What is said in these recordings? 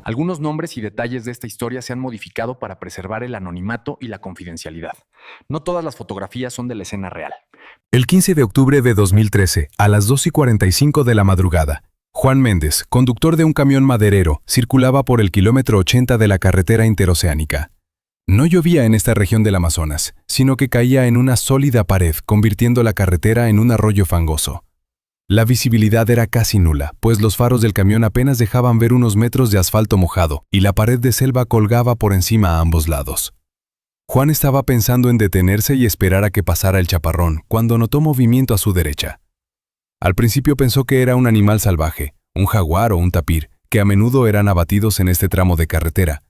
Algunos nombres y detalles de esta historia se han modificado para preservar el anonimato y la confidencialidad. No todas las fotografías son de la escena real. El 15 de octubre de 2013, a las 2:45 de la madrugada, Juan Méndez, conductor de un camión maderero, circulaba por el kilómetro 80 de la carretera interoceánica. No llovía en esta región del Amazonas, sino que caía en una sólida pared, convirtiendo la carretera en un arroyo fangoso. La visibilidad era casi nula, pues los faros del camión apenas dejaban ver unos metros de asfalto mojado y la pared de selva colgaba por encima a ambos lados. Juan estaba pensando en detenerse y esperar a que pasara el chaparrón, cuando notó movimiento a su derecha. Al principio pensó que era un animal salvaje, un jaguar o un tapir, que a menudo eran abatidos en este tramo de carretera.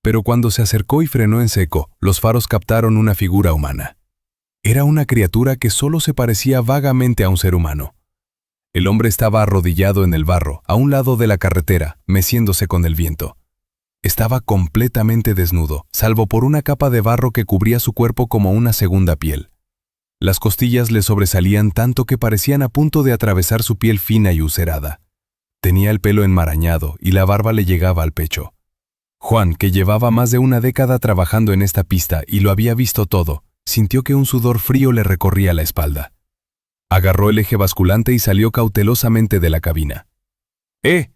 Pero cuando se acercó y frenó en seco, los faros captaron una figura humana. Era una criatura que solo se parecía vagamente a un ser humano. El hombre estaba arrodillado en el barro, a un lado de la carretera, meciéndose con el viento. Estaba completamente desnudo, salvo por una capa de barro que cubría su cuerpo como una segunda piel. Las costillas le sobresalían tanto que parecían a punto de atravesar su piel fina y ulcerada. Tenía el pelo enmarañado y la barba le llegaba al pecho. Juan, que llevaba más de una década trabajando en esta pista y lo había visto todo, sintió que un sudor frío le recorría la espalda. Agarró el eje basculante y salió cautelosamente de la cabina.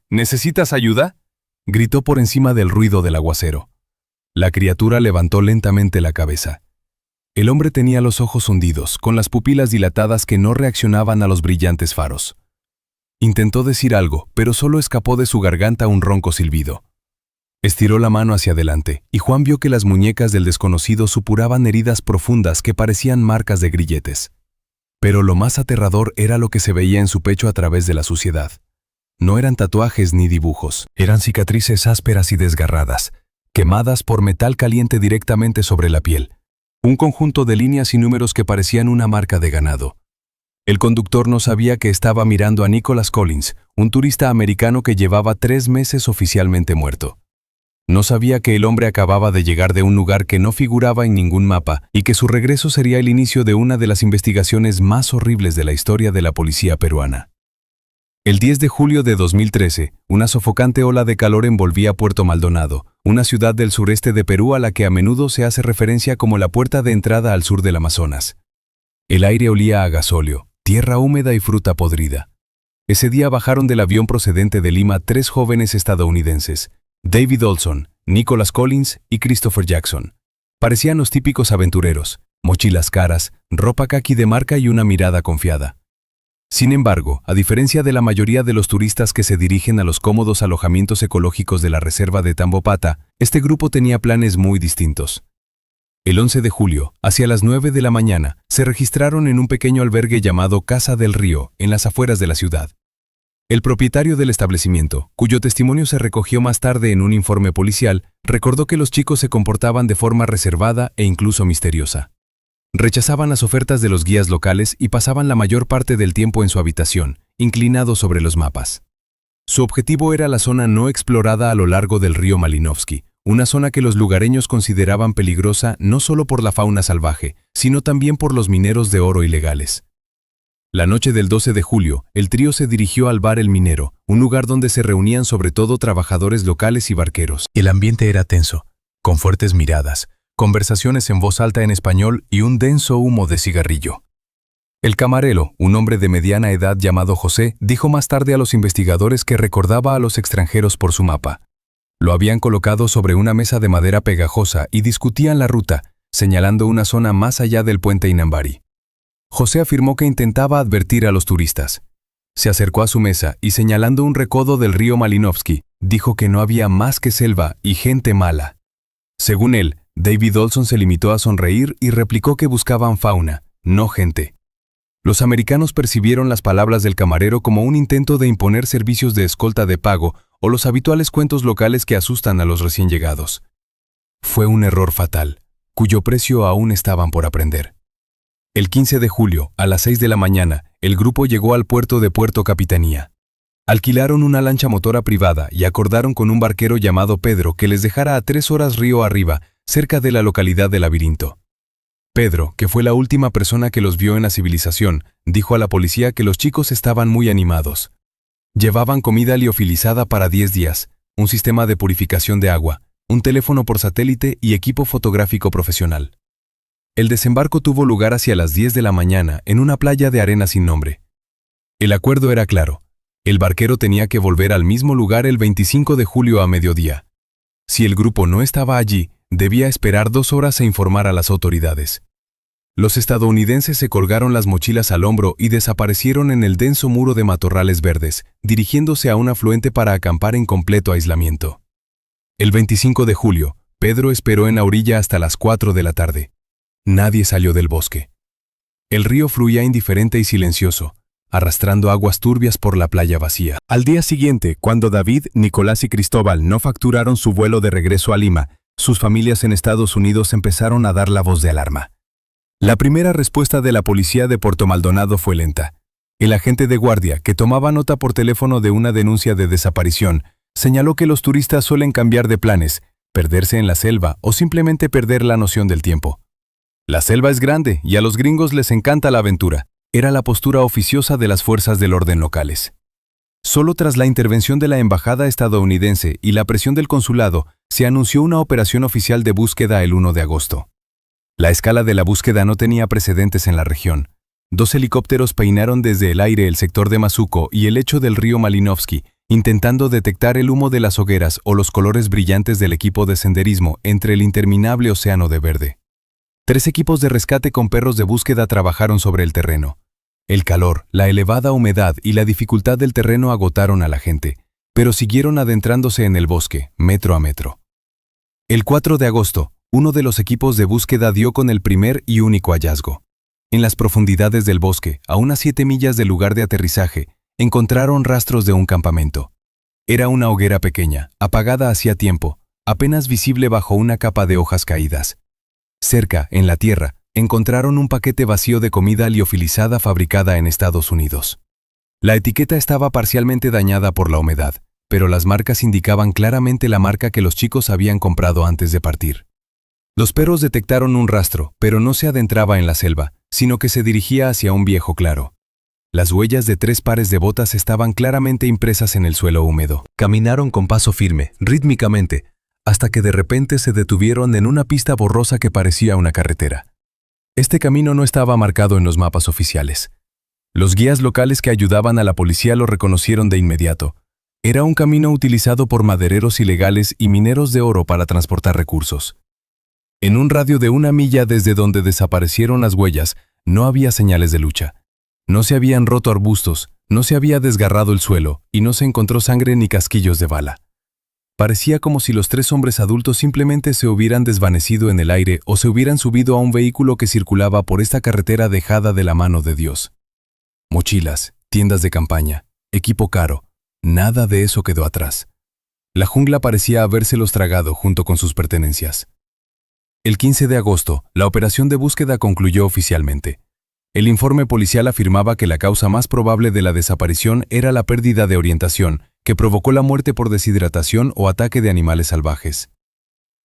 ¿Necesitas ayuda?, gritó por encima del ruido del aguacero. La criatura levantó lentamente la cabeza. El hombre tenía los ojos hundidos, con las pupilas dilatadas que no reaccionaban a los brillantes faros. Intentó decir algo, pero solo escapó de su garganta un ronco silbido. Estiró la mano hacia adelante, y Juan vio que las muñecas del desconocido supuraban heridas profundas que parecían marcas de grilletes. Pero lo más aterrador era lo que se veía en su pecho a través de la suciedad. No eran tatuajes ni dibujos, eran cicatrices ásperas y desgarradas, quemadas por metal caliente directamente sobre la piel. Un conjunto de líneas y números que parecían una marca de ganado. El conductor no sabía que estaba mirando a Nicholas Collins, un turista americano que llevaba 3 meses oficialmente muerto. No sabía que el hombre acababa de llegar de un lugar que no figuraba en ningún mapa y que su regreso sería el inicio de una de las investigaciones más horribles de la historia de la policía peruana. El 10 de julio de 2013, una sofocante ola de calor envolvía Puerto Maldonado, una ciudad del sureste de Perú a la que a menudo se hace referencia como la puerta de entrada al sur del Amazonas. El aire olía a gasóleo, tierra húmeda y fruta podrida. Ese día bajaron del avión procedente de Lima 3 jóvenes estadounidenses, David Olson, Nicholas Collins y Christopher Jackson. Parecían los típicos aventureros, mochilas caras, ropa caqui de marca y una mirada confiada. Sin embargo, a diferencia de la mayoría de los turistas que se dirigen a los cómodos alojamientos ecológicos de la reserva de Tambopata, este grupo tenía planes muy distintos. El 11 de julio, hacia las 9 de la mañana, se registraron en un pequeño albergue llamado Casa del Río, en las afueras de la ciudad. El propietario del establecimiento, cuyo testimonio se recogió más tarde en un informe policial, recordó que los chicos se comportaban de forma reservada e incluso misteriosa. Rechazaban las ofertas de los guías locales y pasaban la mayor parte del tiempo en su habitación, inclinados sobre los mapas. Su objetivo era la zona no explorada a lo largo del río Malinovsky, una zona que los lugareños consideraban peligrosa no solo por la fauna salvaje, sino también por los mineros de oro ilegales. La noche del 12 de julio, el trío se dirigió al bar El Minero, un lugar donde se reunían sobre todo trabajadores locales y barqueros. El ambiente era tenso, con fuertes miradas, conversaciones en voz alta en español y un denso humo de cigarrillo. El camarero, un hombre de mediana edad llamado José, dijo más tarde a los investigadores que recordaba a los extranjeros por su mapa. Lo habían colocado sobre una mesa de madera pegajosa y discutían la ruta, señalando una zona más allá del puente Inambari. José afirmó que intentaba advertir a los turistas. Se acercó a su mesa y señalando un recodo del río Malinovsky, dijo que no había más que selva y gente mala. Según él, David Olson se limitó a sonreír y replicó que buscaban fauna, no gente. Los americanos percibieron las palabras del camarero como un intento de imponer servicios de escolta de pago o los habituales cuentos locales que asustan a los recién llegados. Fue un error fatal, cuyo precio aún estaban por aprender. El 15 de julio, a las 6 de la mañana, el grupo llegó al puerto de Puerto Capitanía. Alquilaron una lancha motora privada y acordaron con un barquero llamado Pedro que les dejara a 3 horas río arriba, cerca de la localidad de Labirinto. Pedro, que fue la última persona que los vio en la civilización, dijo a la policía que los chicos estaban muy animados. Llevaban comida liofilizada para 10 días, un sistema de purificación de agua, un teléfono por satélite y equipo fotográfico profesional. El desembarco tuvo lugar hacia las 10 de la mañana en una playa de arena sin nombre. El acuerdo era claro. El barquero tenía que volver al mismo lugar el 25 de julio a mediodía. Si el grupo no estaba allí, debía esperar 2 horas e informar a las autoridades. Los estadounidenses se colgaron las mochilas al hombro y desaparecieron en el denso muro de matorrales verdes, dirigiéndose a un afluente para acampar en completo aislamiento. El 25 de julio, Pedro esperó en la orilla hasta las 4 de la tarde. Nadie salió del bosque. El río fluía indiferente y silencioso, arrastrando aguas turbias por la playa vacía. Al día siguiente, cuando David, Nicolás y Cristóbal no facturaron su vuelo de regreso a Lima, sus familias en Estados Unidos empezaron a dar la voz de alarma. La primera respuesta de la policía de Puerto Maldonado fue lenta. El agente de guardia, que tomaba nota por teléfono de una denuncia de desaparición, señaló que los turistas suelen cambiar de planes, perderse en la selva o simplemente perder la noción del tiempo. La selva es grande y a los gringos les encanta la aventura. Era la postura oficiosa de las fuerzas del orden locales. Solo tras la intervención de la embajada estadounidense y la presión del consulado, se anunció una operación oficial de búsqueda el 1 de agosto. La escala de la búsqueda no tenía precedentes en la región. 2 helicópteros peinaron desde el aire el sector de Mazuco y el lecho del río Malinovsky, intentando detectar el humo de las hogueras o los colores brillantes del equipo de senderismo entre el interminable océano de verde. 3 equipos de rescate con perros de búsqueda trabajaron sobre el terreno. El calor, la elevada humedad y la dificultad del terreno agotaron a la gente, pero siguieron adentrándose en el bosque, metro a metro. El 4 de agosto, uno de los equipos de búsqueda dio con el primer y único hallazgo. En las profundidades del bosque, a unas 7 millas del lugar de aterrizaje, encontraron rastros de un campamento. Era una hoguera pequeña, apagada hacía tiempo, apenas visible bajo una capa de hojas caídas. Cerca, en la tierra, encontraron un paquete vacío de comida liofilizada fabricada en Estados Unidos. La etiqueta estaba parcialmente dañada por la humedad, pero las marcas indicaban claramente la marca que los chicos habían comprado antes de partir. Los perros detectaron un rastro, pero no se adentraba en la selva, sino que se dirigía hacia un viejo claro. Las huellas de 3 pares de botas estaban claramente impresas en el suelo húmedo. Caminaron con paso firme, rítmicamente, hasta que de repente se detuvieron en una pista borrosa que parecía una carretera. Este camino no estaba marcado en los mapas oficiales. Los guías locales que ayudaban a la policía lo reconocieron de inmediato. Era un camino utilizado por madereros ilegales y mineros de oro para transportar recursos. En un radio de 1 milla desde donde desaparecieron las huellas, no había señales de lucha. No se habían roto arbustos, no se había desgarrado el suelo y no se encontró sangre ni casquillos de bala. Parecía como si los 3 hombres adultos simplemente se hubieran desvanecido en el aire o se hubieran subido a un vehículo que circulaba por esta carretera dejada de la mano de Dios. Mochilas, tiendas de campaña, equipo caro, nada de eso quedó atrás. La jungla parecía habérselos tragado junto con sus pertenencias. El 15 de agosto, la operación de búsqueda concluyó oficialmente. El informe policial afirmaba que la causa más probable de la desaparición era la pérdida de orientación, que provocó la muerte por deshidratación o ataque de animales salvajes.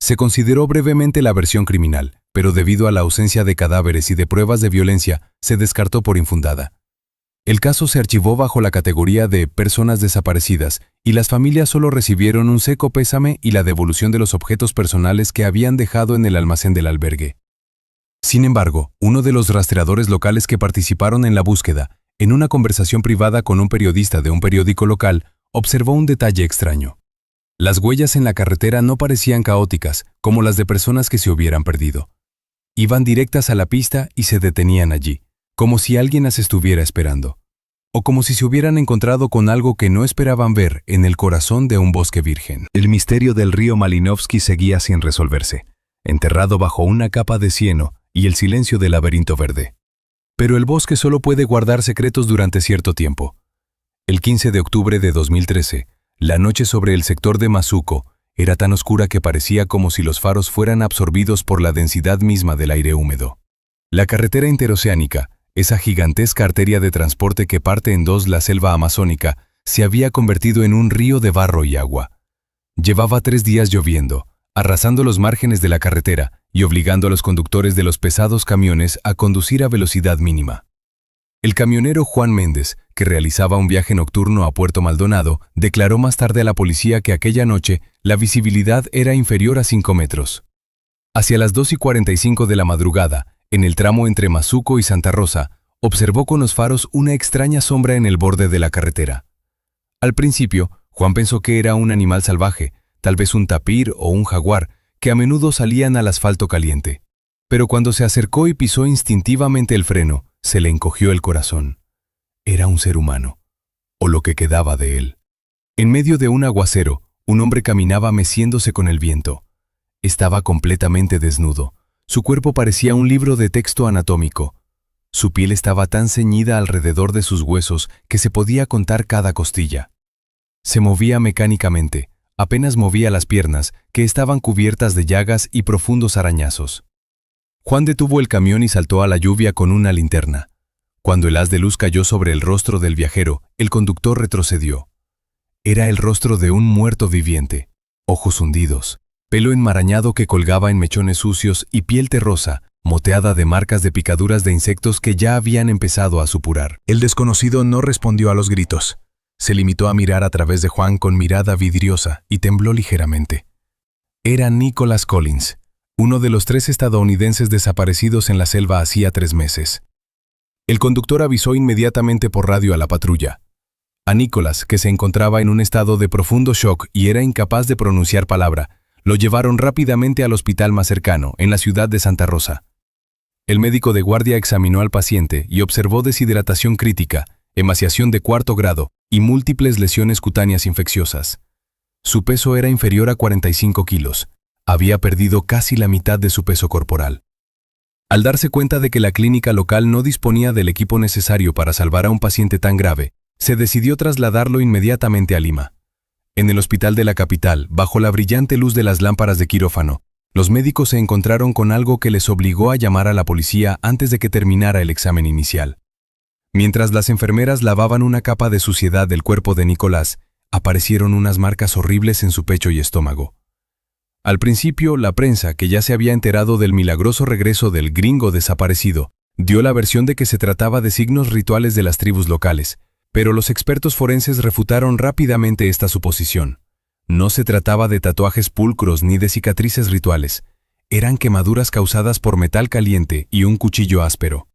Se consideró brevemente la versión criminal, pero debido a la ausencia de cadáveres y de pruebas de violencia, se descartó por infundada. El caso se archivó bajo la categoría de personas desaparecidas y las familias solo recibieron un seco pésame y la devolución de los objetos personales que habían dejado en el almacén del albergue. Sin embargo, uno de los rastreadores locales que participaron en la búsqueda, en una conversación privada con un periodista de un periódico local, observó un detalle extraño. Las huellas en la carretera no parecían caóticas, como las de personas que se hubieran perdido. Iban directas a la pista y se detenían allí, como si alguien las estuviera esperando, o como si se hubieran encontrado con algo que no esperaban ver en el corazón de un bosque virgen. El misterio del río Malinovsky seguía sin resolverse, enterrado bajo una capa de cieno y el silencio del laberinto verde. Pero el bosque solo puede guardar secretos durante cierto tiempo. El 15 de octubre de 2013, la noche sobre el sector de Mazuco era tan oscura que parecía como si los faros fueran absorbidos por la densidad misma del aire húmedo. La carretera interoceánica, esa gigantesca arteria de transporte que parte en 2 la selva amazónica, se había convertido en un río de barro y agua. Llevaba 3 días lloviendo, arrasando los márgenes de la carretera y obligando a los conductores de los pesados camiones a conducir a velocidad mínima. El camionero Juan Méndez, que realizaba un viaje nocturno a Puerto Maldonado, declaró más tarde a la policía que aquella noche la visibilidad era inferior a 5 metros. Hacia las 2:45 de la madrugada, en el tramo entre Mazuco y Santa Rosa, observó con los faros una extraña sombra en el borde de la carretera. Al principio, Juan pensó que era un animal salvaje, tal vez un tapir o un jaguar, que a menudo salían al asfalto caliente. Pero cuando se acercó y pisó instintivamente el freno, se le encogió el corazón. Era un ser humano, o lo que quedaba de él. En medio de un aguacero, un hombre caminaba meciéndose con el viento. Estaba completamente desnudo. Su cuerpo parecía un libro de texto anatómico. Su piel estaba tan ceñida alrededor de sus huesos que se podía contar cada costilla. Se movía mecánicamente, apenas movía las piernas, que estaban cubiertas de llagas y profundos arañazos. Juan detuvo el camión y saltó a la lluvia con una linterna. Cuando el haz de luz cayó sobre el rostro del viajero, el conductor retrocedió. Era el rostro de un muerto viviente. Ojos hundidos, pelo enmarañado que colgaba en mechones sucios y piel terrosa, moteada de marcas de picaduras de insectos que ya habían empezado a supurar. El desconocido no respondió a los gritos. Se limitó a mirar a través de Juan con mirada vidriosa y tembló ligeramente. Era Nicholas Collins, uno de los 3 estadounidenses desaparecidos en la selva hacía 3 meses. El conductor avisó inmediatamente por radio a la patrulla. A Nicholas, que se encontraba en un estado de profundo shock y era incapaz de pronunciar palabra, lo llevaron rápidamente al hospital más cercano, en la ciudad de Santa Rosa. El médico de guardia examinó al paciente y observó deshidratación crítica, emaciación de 4º grado y múltiples lesiones cutáneas infecciosas. Su peso era inferior a 45 kilos. Había perdido casi la mitad de su peso corporal. Al darse cuenta de que la clínica local no disponía del equipo necesario para salvar a un paciente tan grave, se decidió trasladarlo inmediatamente a Lima. En el hospital de la capital, bajo la brillante luz de las lámparas de quirófano, los médicos se encontraron con algo que les obligó a llamar a la policía antes de que terminara el examen inicial. Mientras las enfermeras lavaban una capa de suciedad del cuerpo de Nicolás, aparecieron unas marcas horribles en su pecho y estómago. Al principio, la prensa, que ya se había enterado del milagroso regreso del gringo desaparecido, dio la versión de que se trataba de signos rituales de las tribus locales, pero los expertos forenses refutaron rápidamente esta suposición. No se trataba de tatuajes pulcros ni de cicatrices rituales. Eran quemaduras causadas por metal caliente y un cuchillo áspero.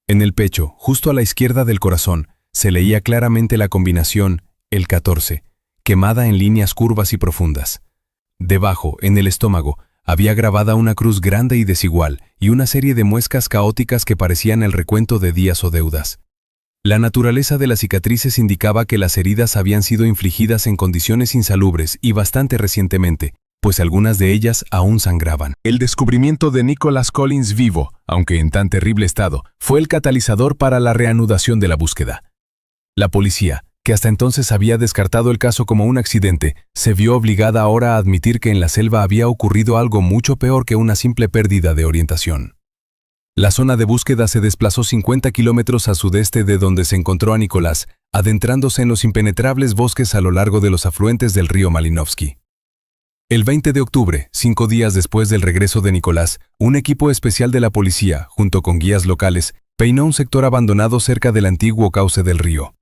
En el pecho, justo a la izquierda del corazón, se leía claramente la combinación el 14, quemada en líneas curvas y profundas. Debajo, en el estómago, había grabada una cruz grande y desigual y una serie de muescas caóticas que parecían el recuento de días o deudas. La naturaleza de las cicatrices indicaba que las heridas habían sido infligidas en condiciones insalubres y bastante recientemente, pues algunas de ellas aún sangraban. El descubrimiento de Nicholas Collins vivo, aunque en tan terrible estado, fue el catalizador para la reanudación de la búsqueda. La policía, que hasta entonces había descartado el caso como un accidente, se vio obligada ahora a admitir que en la selva había ocurrido algo mucho peor que una simple pérdida de orientación. La zona de búsqueda se desplazó 50 kilómetros a sudeste de donde se encontró a Nicolás, adentrándose en los impenetrables bosques a lo largo de los afluentes del río Malinovsky. El 20 de octubre, 5 días después del regreso de Nicolás, un equipo especial de la policía, junto con guías locales, peinó un sector abandonado cerca del antiguo cauce del río.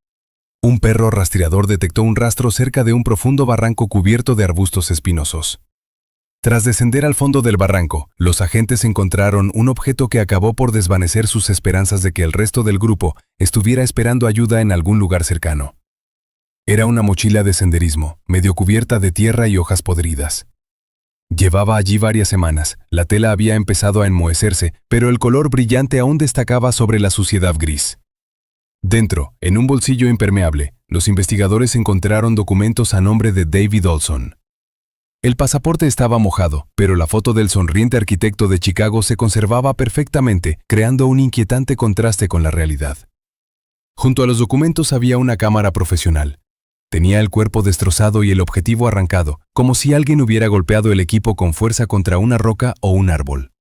Un perro rastreador detectó un rastro cerca de un profundo barranco cubierto de arbustos espinosos. Tras descender al fondo del barranco, los agentes encontraron un objeto que acabó por desvanecer sus esperanzas de que el resto del grupo estuviera esperando ayuda en algún lugar cercano. Era una mochila de senderismo, medio cubierta de tierra y hojas podridas. Llevaba allí varias semanas, la tela había empezado a enmohecerse, pero el color brillante aún destacaba sobre la suciedad gris. Dentro, en un bolsillo impermeable, los investigadores encontraron documentos a nombre de David Olson. El pasaporte estaba mojado, pero la foto del sonriente arquitecto de Chicago se conservaba perfectamente, creando un inquietante contraste con la realidad. Junto a los documentos había una cámara profesional. Tenía el cuerpo destrozado y el objetivo arrancado, como si alguien hubiera golpeado el equipo con fuerza contra una roca o un árbol.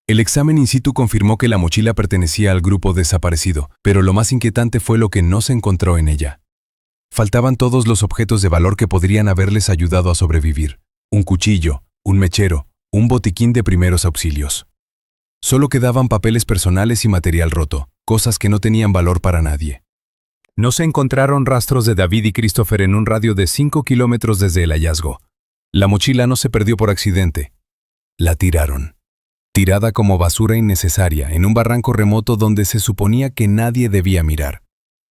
El examen in situ confirmó que la mochila pertenecía al grupo desaparecido, pero lo más inquietante fue lo que no se encontró en ella. Faltaban todos los objetos de valor que podrían haberles ayudado a sobrevivir. Un cuchillo, un mechero, un botiquín de primeros auxilios. Solo quedaban papeles personales y material roto, cosas que no tenían valor para nadie. No se encontraron rastros de David y Christopher en un radio de 5 kilómetros desde el hallazgo. La mochila no se perdió por accidente. La tiraron. Tirada como basura innecesaria en un barranco remoto donde se suponía que nadie debía mirar.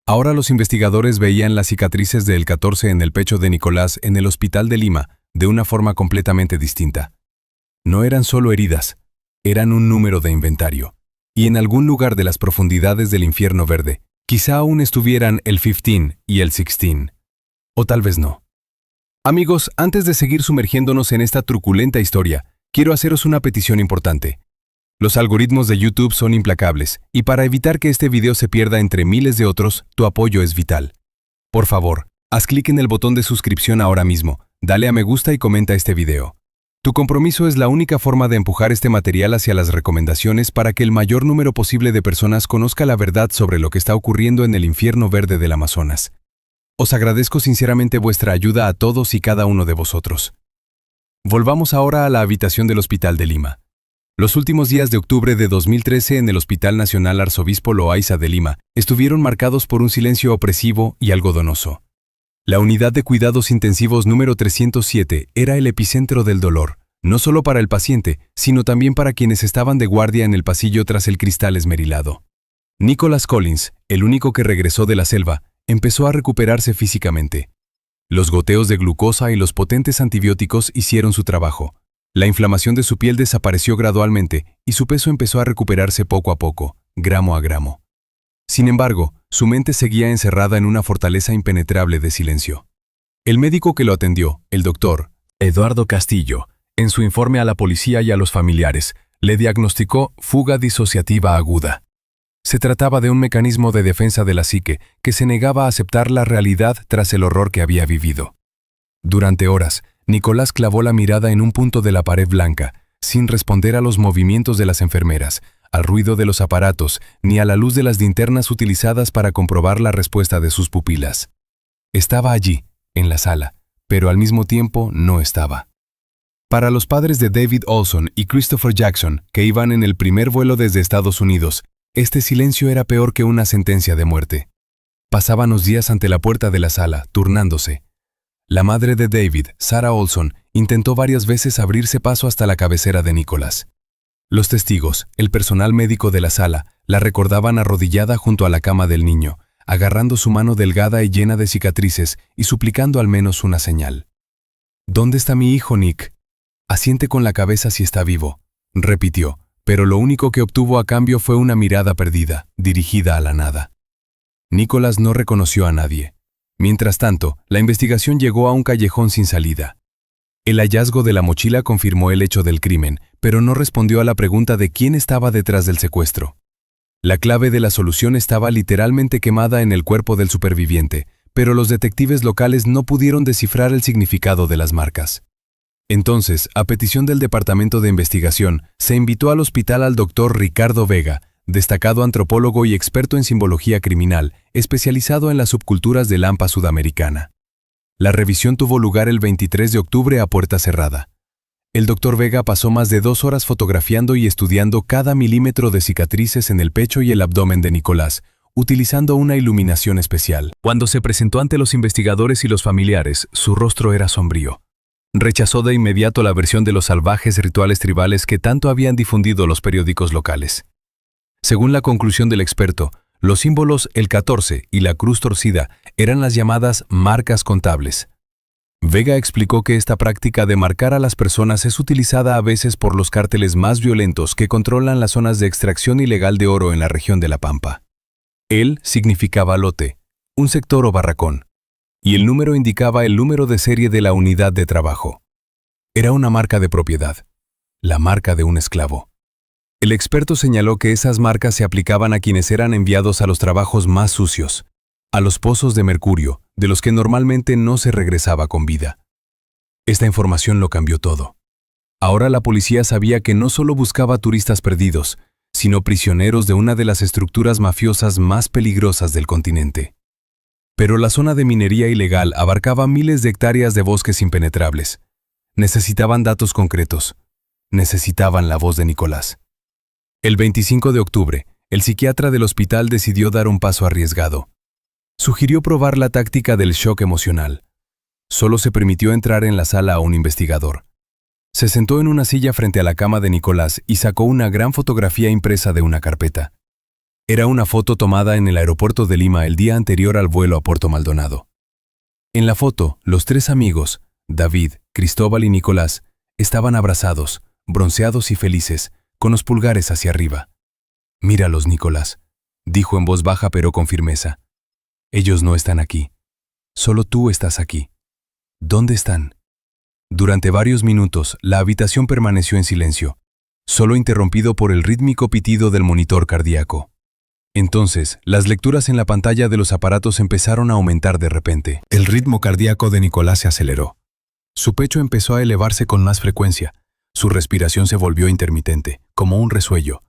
Ahora los investigadores veían las cicatrices del 14 en el pecho de Nicolás en el hospital de Lima de una forma completamente distinta. No eran solo heridas, eran un número de inventario. Y en algún lugar de las profundidades del infierno verde, quizá aún estuvieran el 15 y el 16. O tal vez no. Amigos, antes de seguir sumergiéndonos en esta truculenta historia, quiero haceros una petición importante. Los algoritmos de YouTube son implacables, y para evitar que este video se pierda entre miles de otros, tu apoyo es vital. Por favor, haz clic en el botón de suscripción ahora mismo, dale a me gusta y comenta este video. Tu compromiso es la única forma de empujar este material hacia las recomendaciones para que el mayor número posible de personas conozca la verdad sobre lo que está ocurriendo en el infierno verde del Amazonas. Os agradezco sinceramente vuestra ayuda a todos y cada uno de vosotros. Volvamos ahora a la habitación del Hospital de Lima. Los últimos días de octubre de 2013 en el Hospital Nacional Arzobispo Loaiza de Lima estuvieron marcados por un silencio opresivo y algodonoso. La unidad de cuidados intensivos número 307 era el epicentro del dolor, no solo para el paciente, sino también para quienes estaban de guardia en el pasillo tras el cristal esmerilado. Nicholas Collins, el único que regresó de la selva, empezó a recuperarse físicamente. Los goteos de glucosa y los potentes antibióticos hicieron su trabajo. La inflamación de su piel desapareció gradualmente y su peso empezó a recuperarse poco a poco, gramo a gramo. Sin embargo, su mente seguía encerrada en una fortaleza impenetrable de silencio. El médico que lo atendió, el doctor Eduardo Castillo, en su informe a la policía y a los familiares, le diagnosticó fuga disociativa aguda. Se trataba de un mecanismo de defensa de la psique que se negaba a aceptar la realidad tras el horror que había vivido. Durante horas, Nicolás clavó la mirada en un punto de la pared blanca, sin responder a los movimientos de las enfermeras, al ruido de los aparatos, ni a la luz de las linternas utilizadas para comprobar la respuesta de sus pupilas. Estaba allí, en la sala, pero al mismo tiempo no estaba. Para los padres de David Olson y Christopher Jackson, que iban en el primer vuelo desde Estados Unidos, este silencio era peor que una sentencia de muerte. Pasaban los días ante la puerta de la sala, turnándose. La madre de David, Sarah Olson, intentó varias veces abrirse paso hasta la cabecera de Nicholas. Los testigos, el personal médico de la sala, la recordaban arrodillada junto a la cama del niño, agarrando su mano delgada y llena de cicatrices y suplicando al menos una señal. «¿Dónde está mi hijo, Nick? Asiente con la cabeza si está vivo», repitió, pero lo único que obtuvo a cambio fue una mirada perdida, dirigida a la nada. Nicholas no reconoció a nadie. Mientras tanto, la investigación llegó a un callejón sin salida. El hallazgo de la mochila confirmó el hecho del crimen, pero no respondió a la pregunta de quién estaba detrás del secuestro. La clave de la solución estaba literalmente quemada en el cuerpo del superviviente, pero los detectives locales no pudieron descifrar el significado de las marcas. Entonces, a petición del Departamento de Investigación, se invitó al hospital al doctor Ricardo Vega, destacado antropólogo y experto en simbología criminal, especializado en las subculturas de Lampa sudamericana. La revisión tuvo lugar el 23 de octubre a puerta cerrada. El doctor Vega pasó más de 2 horas fotografiando y estudiando cada milímetro de cicatrices en el pecho y el abdomen de Nicolás, utilizando una iluminación especial. Cuando se presentó ante los investigadores y los familiares, su rostro era sombrío. Rechazó de inmediato la versión de los salvajes rituales tribales que tanto habían difundido los periódicos locales. Según la conclusión del experto, los símbolos el 14 y la cruz torcida eran las llamadas marcas contables. Vega explicó que esta práctica de marcar a las personas es utilizada a veces por los cárteles más violentos que controlan las zonas de extracción ilegal de oro en la región de La Pampa. El significaba lote, un sector o barracón, y el número indicaba el número de serie de la unidad de trabajo. Era una marca de propiedad, la marca de un esclavo. El experto señaló que esas marcas se aplicaban a quienes eran enviados a los trabajos más sucios, a los pozos de mercurio, de los que normalmente no se regresaba con vida. Esta información lo cambió todo. Ahora la policía sabía que no solo buscaba turistas perdidos, sino prisioneros de una de las estructuras mafiosas más peligrosas del continente. Pero la zona de minería ilegal abarcaba miles de hectáreas de bosques impenetrables. Necesitaban datos concretos. Necesitaban la voz de Nicolás. El 25 de octubre, el psiquiatra del hospital decidió dar un paso arriesgado. Sugirió probar la táctica del shock emocional. Solo se permitió entrar en la sala a un investigador. Se sentó en una silla frente a la cama de Nicolás y sacó una gran fotografía impresa de una carpeta. Era una foto tomada en el aeropuerto de Lima el día anterior al vuelo a Puerto Maldonado. En la foto, los tres amigos, David, Cristóbal y Nicolás, estaban abrazados, bronceados y felices, con los pulgares hacia arriba. «Míralos, Nicolás», dijo en voz baja pero con firmeza. «Ellos no están aquí. Solo tú estás aquí. ¿Dónde están?» Durante varios minutos, la habitación permaneció en silencio, solo interrumpido por el rítmico pitido del monitor cardíaco. Entonces, las lecturas en la pantalla de los aparatos empezaron a aumentar de repente. El ritmo cardíaco de Nicolás se aceleró. Su pecho empezó a elevarse con más frecuencia. Su respiración se volvió intermitente, como un resuello.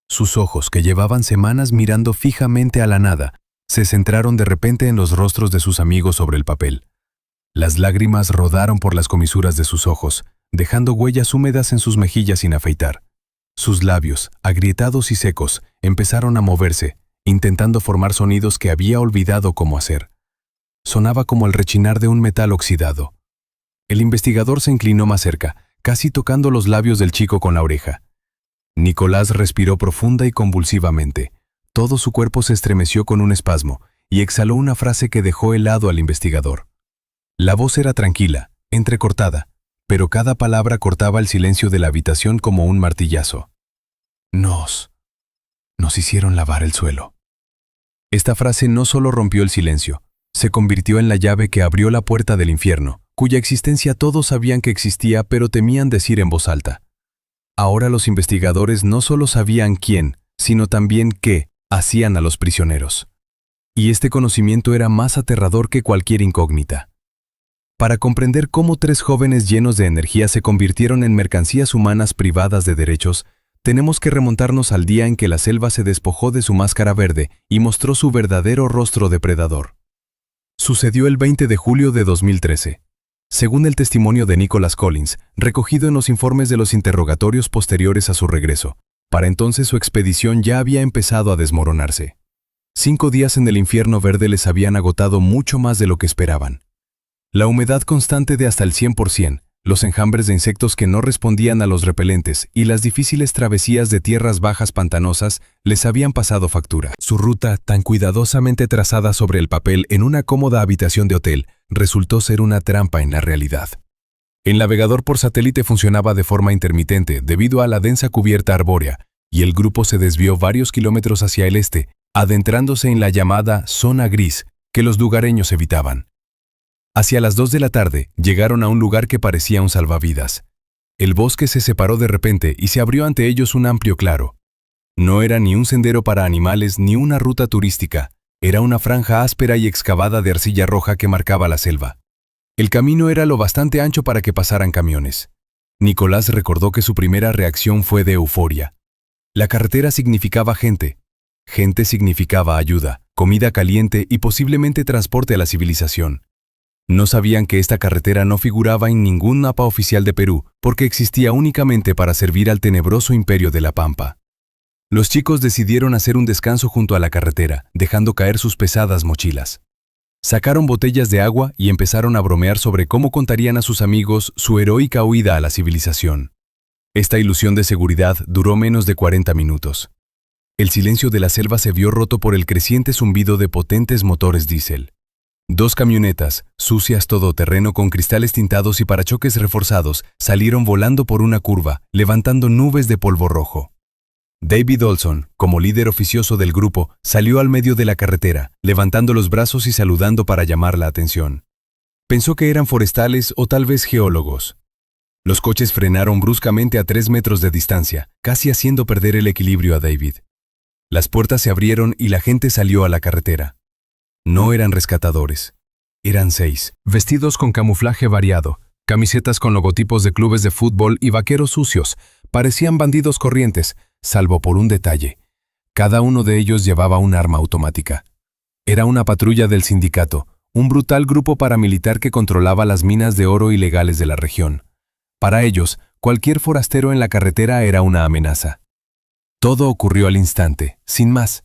Sus ojos, que llevaban semanas mirando fijamente a la nada, se centraron de repente en los rostros de sus amigos sobre el papel. Las lágrimas rodaron por las comisuras de sus ojos, dejando huellas húmedas en sus mejillas sin afeitar. Sus labios, agrietados y secos, empezaron a moverse, intentando formar sonidos que había olvidado cómo hacer. Sonaba como el rechinar de un metal oxidado. El investigador se inclinó más cerca, casi tocando los labios del chico con la oreja. Nicolás respiró profunda y convulsivamente. Todo su cuerpo se estremeció con un espasmo y exhaló una frase que dejó helado al investigador. La voz era tranquila, entrecortada, pero cada palabra cortaba el silencio de la habitación como un martillazo. Nos hicieron lavar el suelo. Esta frase no solo rompió el silencio, se convirtió en la llave que abrió la puerta del infierno, cuya existencia todos sabían que existía pero temían decir en voz alta. Ahora los investigadores no solo sabían quién, sino también qué hacían a los prisioneros. Y este conocimiento era más aterrador que cualquier incógnita. Para comprender cómo tres jóvenes llenos de energía se convirtieron en mercancías humanas privadas de derechos, tenemos que remontarnos al día en que la selva se despojó de su máscara verde y mostró su verdadero rostro depredador. Sucedió el 20 de julio de 2013. Según el testimonio de Nicholas Collins, recogido en los informes de los interrogatorios posteriores a su regreso, para entonces su expedición ya había empezado a desmoronarse. 5 días en el infierno verde les habían agotado mucho más de lo que esperaban. La humedad constante de hasta el 100%, los enjambres de insectos que no respondían a los repelentes y las difíciles travesías de tierras bajas pantanosas les habían pasado factura. Su ruta, tan cuidadosamente trazada sobre el papel en una cómoda habitación de hotel, resultó ser una trampa en la realidad. El navegador por satélite funcionaba de forma intermitente debido a la densa cubierta arbórea, y el grupo se desvió varios kilómetros hacia el este, adentrándose en la llamada zona gris que los lugareños evitaban. Hacia las 2 de la tarde, llegaron a un lugar que parecía un salvavidas. El bosque se separó de repente y se abrió ante ellos un amplio claro. No era ni un sendero para animales ni una ruta turística, era una franja áspera y excavada de arcilla roja que marcaba la selva. El camino era lo bastante ancho para que pasaran camiones. Nicolás recordó que su primera reacción fue de euforia. La carretera significaba gente. Gente significaba ayuda, comida caliente y posiblemente transporte a la civilización. No sabían que esta carretera no figuraba en ningún mapa oficial de Perú, porque existía únicamente para servir al tenebroso imperio de la Pampa. Los chicos decidieron hacer un descanso junto a la carretera, dejando caer sus pesadas mochilas. Sacaron botellas de agua y empezaron a bromear sobre cómo contarían a sus amigos su heroica huida a la civilización. Esta ilusión de seguridad duró menos de 40 minutos. El silencio de la selva se vio roto por el creciente zumbido de potentes motores diésel. 2 camionetas, sucias todoterreno con cristales tintados y parachoques reforzados, salieron volando por una curva, levantando nubes de polvo rojo. David Olson, como líder oficioso del grupo, salió al medio de la carretera, levantando los brazos y saludando para llamar la atención. Pensó que eran forestales o tal vez geólogos. Los coches frenaron bruscamente a 3 metros de distancia, casi haciendo perder el equilibrio a David. Las puertas se abrieron y la gente salió a la carretera. No eran rescatadores. Eran 6, vestidos con camuflaje variado, camisetas con logotipos de clubes de fútbol y vaqueros sucios. Parecían bandidos corrientes, salvo por un detalle. Cada uno de ellos llevaba un arma automática. Era una patrulla del sindicato, un brutal grupo paramilitar que controlaba las minas de oro ilegales de la región. Para ellos, cualquier forastero en la carretera era una amenaza. Todo ocurrió al instante, sin más.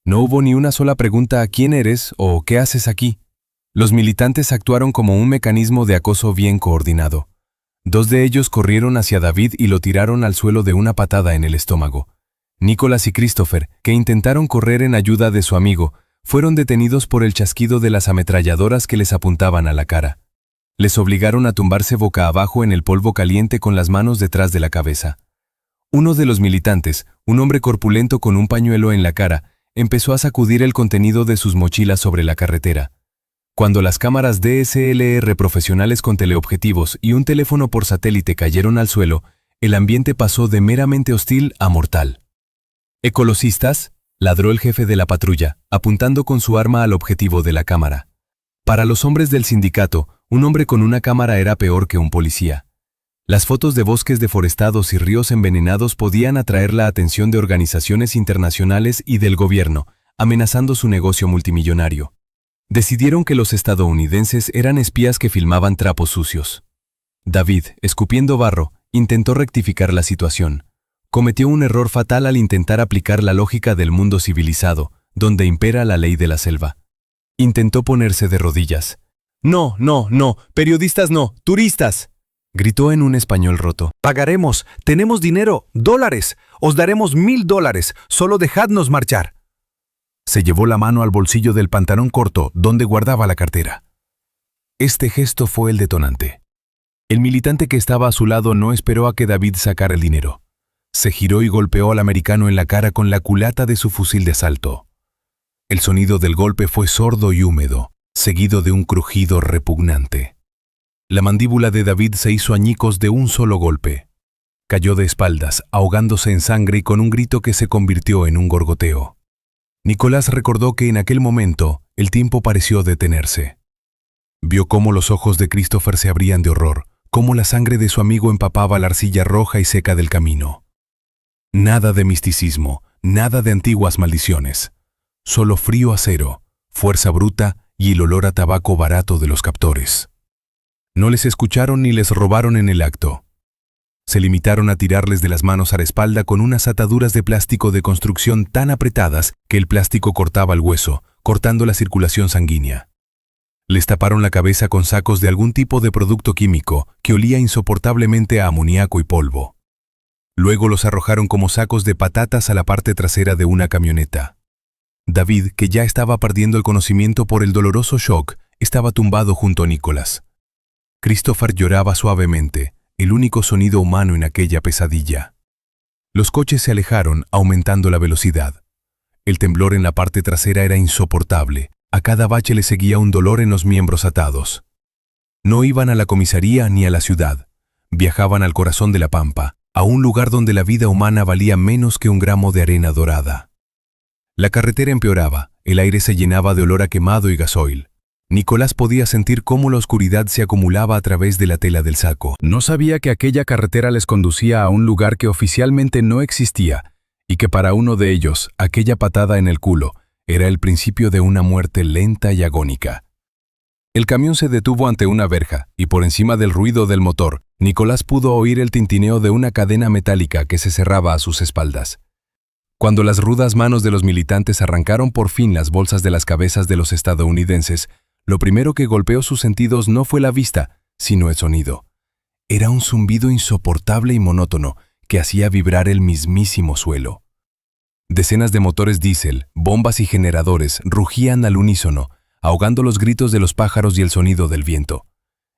No hubo ni una sola pregunta a quién eres o qué haces aquí. Los militantes actuaron como un mecanismo de acoso bien coordinado. 2 de ellos corrieron hacia David y lo tiraron al suelo de una patada en el estómago. Nicholas y Christopher, que intentaron correr en ayuda de su amigo, fueron detenidos por el chasquido de las ametralladoras que les apuntaban a la cara. Les obligaron a tumbarse boca abajo en el polvo caliente con las manos detrás de la cabeza. Uno de los militantes, un hombre corpulento con un pañuelo en la cara, empezó a sacudir el contenido de sus mochilas sobre la carretera. Cuando las cámaras DSLR profesionales con teleobjetivos y un teléfono por satélite cayeron al suelo, el ambiente pasó de meramente hostil a mortal. «¿Ecologistas?», ladró el jefe de la patrulla, apuntando con su arma al objetivo de la cámara. Para los hombres del sindicato, un hombre con una cámara era peor que un policía. Las fotos de bosques deforestados y ríos envenenados podían atraer la atención de organizaciones internacionales y del gobierno, amenazando su negocio multimillonario. Decidieron que los estadounidenses eran espías que filmaban trapos sucios. David, escupiendo barro, intentó rectificar la situación. Cometió un error fatal al intentar aplicar la lógica del mundo civilizado, donde impera la ley de la selva. Intentó ponerse de rodillas. «No, no, no, periodistas no, turistas», gritó en un español roto. «Pagaremos, tenemos dinero, dólares, os daremos $1000, solo dejadnos marchar». Se llevó la mano al bolsillo del pantalón corto donde guardaba la cartera. Este gesto fue el detonante. El militante que estaba a su lado no esperó a que David sacara el dinero. Se giró y golpeó al americano en la cara con la culata de su fusil de asalto. El sonido del golpe fue sordo y húmedo, seguido de un crujido repugnante. La mandíbula de David se hizo añicos de un solo golpe. Cayó de espaldas, ahogándose en sangre y con un grito que se convirtió en un gorgoteo. Nicolás recordó que en aquel momento el tiempo pareció detenerse. Vio cómo los ojos de Christopher se abrían de horror, cómo la sangre de su amigo empapaba la arcilla roja y seca del camino. Nada de misticismo, nada de antiguas maldiciones. Solo frío acero, fuerza bruta y el olor a tabaco barato de los captores. No les escucharon ni les robaron en el acto. Se limitaron a tirarles de las manos a la espalda con unas ataduras de plástico de construcción tan apretadas que el plástico cortaba el hueso, cortando la circulación sanguínea. Les taparon la cabeza con sacos de algún tipo de producto químico que olía insoportablemente a amoníaco y polvo. Luego los arrojaron como sacos de patatas a la parte trasera de una camioneta. David, que ya estaba perdiendo el conocimiento por el doloroso shock, estaba tumbado junto a Nicholas. Christopher lloraba suavemente, el único sonido humano en aquella pesadilla. Los coches se alejaron, aumentando la velocidad. El temblor en la parte trasera era insoportable. A cada bache le seguía un dolor en los miembros atados. No iban a la comisaría ni a la ciudad. Viajaban al corazón de la pampa, a un lugar donde la vida humana valía menos que un gramo de arena dorada. La carretera empeoraba, el aire se llenaba de olor a quemado y gasoil. Nicolás podía sentir cómo la oscuridad se acumulaba a través de la tela del saco. No sabía que aquella carretera les conducía a un lugar que oficialmente no existía y que para uno de ellos, aquella patada en el culo, era el principio de una muerte lenta y agónica. El camión se detuvo ante una verja y por encima del ruido del motor, Nicolás pudo oír el tintineo de una cadena metálica que se cerraba a sus espaldas. Cuando las rudas manos de los militantes arrancaron por fin las bolsas de las cabezas de los estadounidenses, lo primero que golpeó sus sentidos no fue la vista, sino el sonido. Era un zumbido insoportable y monótono que hacía vibrar el mismísimo suelo. Decenas de motores diésel, bombas y generadores rugían al unísono, ahogando los gritos de los pájaros y el sonido del viento.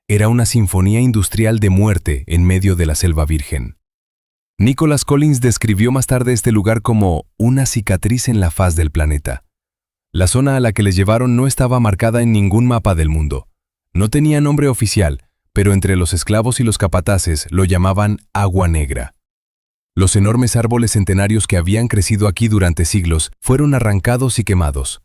Era una sinfonía industrial de muerte en medio de la selva virgen. Nicholas Collins describió más tarde este lugar como una cicatriz en la faz del planeta. La zona a la que les llevaron no estaba marcada en ningún mapa del mundo. No tenía nombre oficial, pero entre los esclavos y los capataces lo llamaban Agua Negra. Los enormes árboles centenarios que habían crecido aquí durante siglos fueron arrancados y quemados.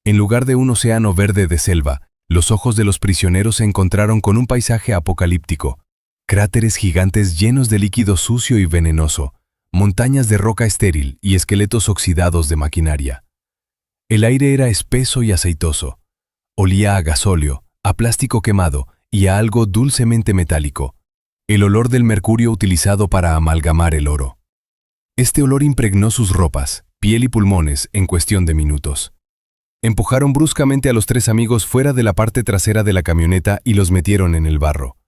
En lugar de un océano verde de selva, los ojos de los prisioneros se encontraron con un paisaje apocalíptico. Cráteres gigantes llenos de líquido sucio y venenoso, montañas de roca estéril y esqueletos oxidados de maquinaria. El aire era espeso y aceitoso. Olía a gasóleo, a plástico quemado y a algo dulcemente metálico, el olor del mercurio utilizado para amalgamar el oro. Este olor impregnó sus ropas, piel y pulmones en cuestión de minutos. Empujaron bruscamente a los 3 amigos fuera de la parte trasera de la camioneta y los metieron en el barro.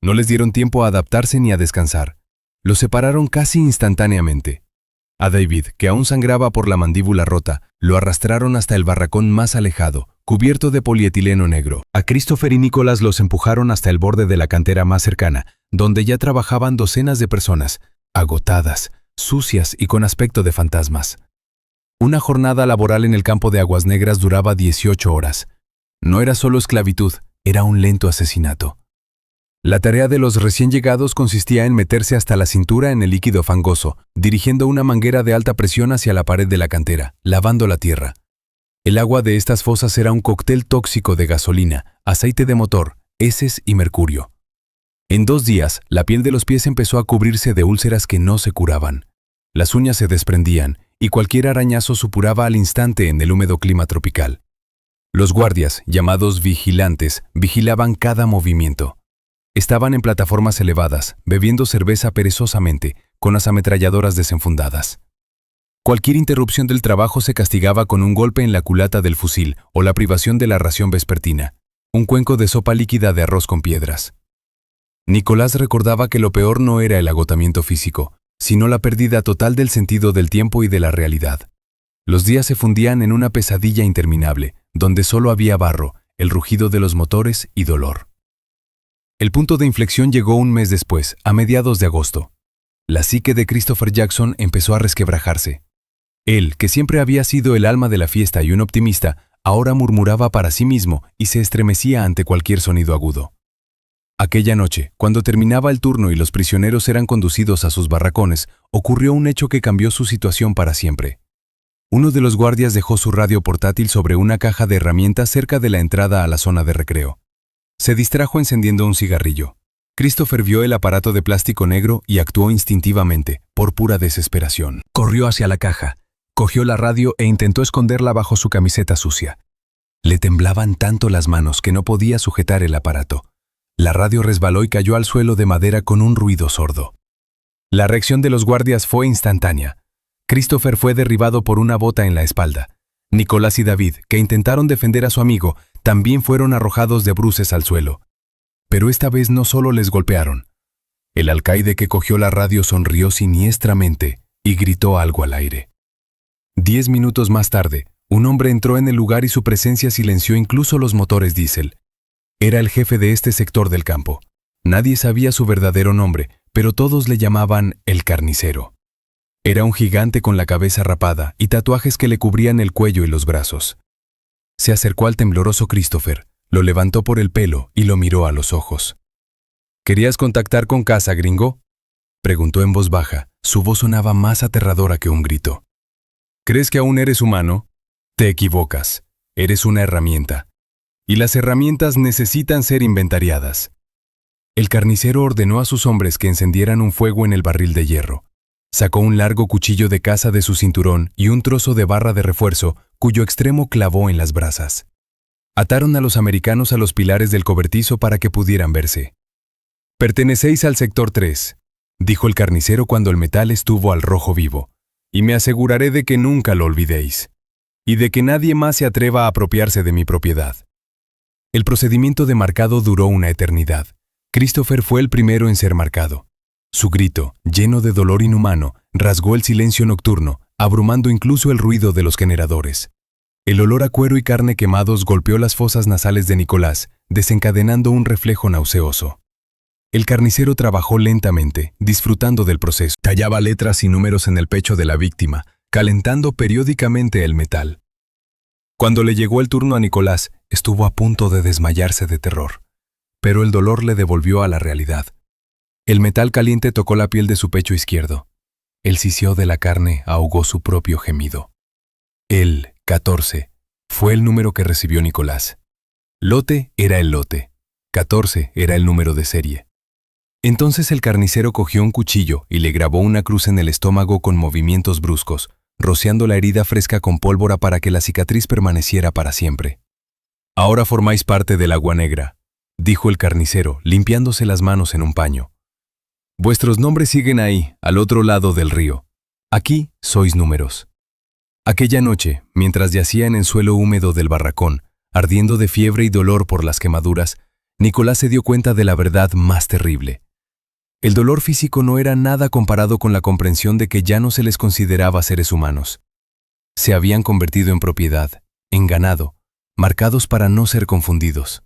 No les dieron tiempo a adaptarse ni a descansar. Los separaron casi instantáneamente. A David, que aún sangraba por la mandíbula rota, lo arrastraron hasta el barracón más alejado, cubierto de polietileno negro. A Christopher y Nicholas los empujaron hasta el borde de la cantera más cercana, donde ya trabajaban docenas de personas, agotadas, sucias y con aspecto de fantasmas. Una jornada laboral en el campo de Aguas Negras duraba 18 horas. No era solo esclavitud, era un lento asesinato. La tarea de los recién llegados consistía en meterse hasta la cintura en el líquido fangoso, dirigiendo una manguera de alta presión hacia la pared de la cantera, lavando la tierra. El agua de estas fosas era un cóctel tóxico de gasolina, aceite de motor, heces y mercurio. En 2 días, la piel de los pies empezó a cubrirse de úlceras que no se curaban. Las uñas se desprendían, y cualquier arañazo supuraba al instante en el húmedo clima tropical. Los guardias, llamados vigilantes, vigilaban cada movimiento. Estaban en plataformas elevadas, bebiendo cerveza perezosamente, con las ametralladoras desenfundadas. Cualquier interrupción del trabajo se castigaba con un golpe en la culata del fusil o la privación de la ración vespertina, un cuenco de sopa líquida de arroz con piedras. Nicolás recordaba que lo peor no era el agotamiento físico, sino la pérdida total del sentido del tiempo y de la realidad. Los días se fundían en una pesadilla interminable, donde solo había barro, el rugido de los motores y dolor. El punto de inflexión llegó un mes después, a mediados de agosto. La psique de Christopher Jackson empezó a resquebrajarse. Él, que siempre había sido el alma de la fiesta y un optimista, ahora murmuraba para sí mismo y se estremecía ante cualquier sonido agudo. Aquella noche, cuando terminaba el turno y los prisioneros eran conducidos a sus barracones, ocurrió un hecho que cambió su situación para siempre. Uno de los guardias dejó su radio portátil sobre una caja de herramientas cerca de la entrada a la zona de recreo. Se distrajo encendiendo un cigarrillo. Christopher vio el aparato de plástico negro y actuó instintivamente, por pura desesperación. Corrió hacia la caja, cogió la radio e intentó esconderla bajo su camiseta sucia. Le temblaban tanto las manos que no podía sujetar el aparato. La radio resbaló y cayó al suelo de madera con un ruido sordo. La reacción de los guardias fue instantánea. Christopher fue derribado por una bota en la espalda. Nicolás y David, que intentaron defender a su amigo, también fueron arrojados de bruces al suelo. Pero esta vez no solo les golpearon. El alcaide que cogió la radio sonrió siniestramente y gritó algo al aire. 10 minutos más tarde, un hombre entró en el lugar y su presencia silenció incluso los motores diésel. Era el jefe de este sector del campo. Nadie sabía su verdadero nombre, pero todos le llamaban el carnicero. Era un gigante con la cabeza rapada y tatuajes que le cubrían el cuello y los brazos. Se acercó al tembloroso Christopher, lo levantó por el pelo y lo miró a los ojos. ¿Querías contactar con casa, gringo?, preguntó en voz baja. Su voz sonaba más aterradora que un grito. ¿Crees que aún eres humano? Te equivocas. Eres una herramienta. Y las herramientas necesitan ser inventariadas. El carnicero ordenó a sus hombres que encendieran un fuego en el barril de hierro. Sacó un largo cuchillo de caza de su cinturón y un trozo de barra de refuerzo cuyo extremo clavó en las brasas. Ataron a los americanos a los pilares del cobertizo para que pudieran verse. «Pertenecéis al sector 3», dijo el carnicero cuando el metal estuvo al rojo vivo, «y me aseguraré de que nunca lo olvidéis, y de que nadie más se atreva a apropiarse de mi propiedad». El procedimiento de marcado duró una eternidad. Christopher fue el primero en ser marcado. Su grito, lleno de dolor inhumano, rasgó el silencio nocturno, abrumando incluso el ruido de los generadores. El olor a cuero y carne quemados golpeó las fosas nasales de Nicolás, desencadenando un reflejo nauseoso. El carnicero trabajó lentamente, disfrutando del proceso. Tallaba letras y números en el pecho de la víctima, calentando periódicamente el metal. Cuando le llegó el turno a Nicolás, estuvo a punto de desmayarse de terror. Pero el dolor le devolvió a la realidad. El metal caliente tocó la piel de su pecho izquierdo. El siseo de la carne ahogó su propio gemido. El 14 fue el número que recibió Nicolás. Lote era el lote. 14 era el número de serie. Entonces el carnicero cogió un cuchillo y le grabó una cruz en el estómago con movimientos bruscos, rociando la herida fresca con pólvora para que la cicatriz permaneciera para siempre. «Ahora formáis parte del Agua Negra», dijo el carnicero, limpiándose las manos en un paño. «Vuestros nombres siguen ahí, al otro lado del río. Aquí sois números. Aquella noche, mientras yacía en el suelo húmedo del barracón, ardiendo de fiebre y dolor por las quemaduras, Nicolás se dio cuenta de la verdad más terrible. El dolor físico no era nada comparado con la comprensión de que ya no se les consideraba seres humanos. Se habían convertido en propiedad, en ganado, marcados para no ser confundidos.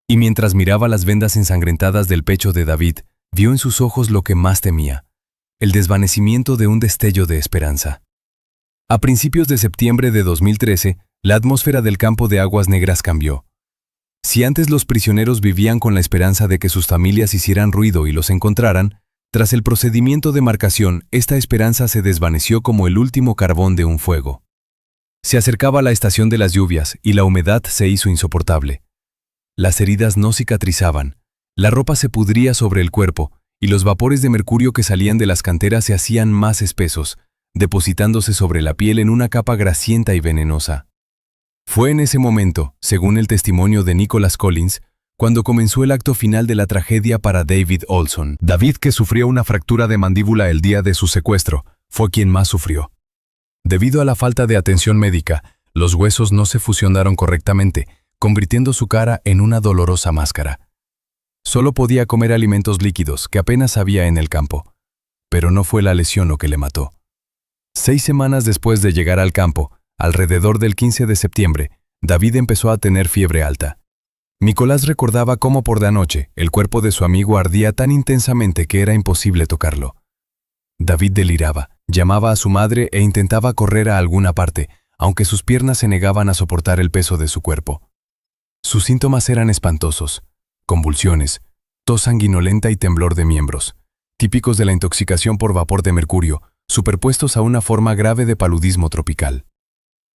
Y mientras miraba las vendas ensangrentadas del pecho de David, vio en sus ojos lo que más temía, el desvanecimiento de un destello de esperanza. A principios de septiembre de 2013, la atmósfera del campo de Aguas Negras cambió. Si antes los prisioneros vivían con la esperanza de que sus familias hicieran ruido y los encontraran, tras el procedimiento de marcación, esta esperanza se desvaneció como el último carbón de un fuego. Se acercaba la estación de las lluvias y la humedad se hizo insoportable. Las heridas no cicatrizaban, la ropa se pudría sobre el cuerpo y los vapores de mercurio que salían de las canteras se hacían más espesos, depositándose sobre la piel en una capa grasienta y venenosa. Fue en ese momento, según el testimonio de Nicholas Collins, cuando comenzó el acto final de la tragedia para David Olson. David, que sufrió una fractura de mandíbula el día de su secuestro, fue quien más sufrió. Debido a la falta de atención médica, los huesos no se fusionaron correctamente, convirtiendo su cara en una dolorosa máscara. Solo podía comer alimentos líquidos que apenas había en el campo, pero no fue la lesión lo que le mató. 6 semanas después de llegar al campo, alrededor del 15 de septiembre, David empezó a tener fiebre alta. Nicolás recordaba cómo por la noche el cuerpo de su amigo ardía tan intensamente que era imposible tocarlo. David deliraba, llamaba a su madre e intentaba correr a alguna parte, aunque sus piernas se negaban a soportar el peso de su cuerpo. Sus síntomas eran espantosos: convulsiones, tos sanguinolenta y temblor de miembros, típicos de la intoxicación por vapor de mercurio, superpuestos a una forma grave de paludismo tropical.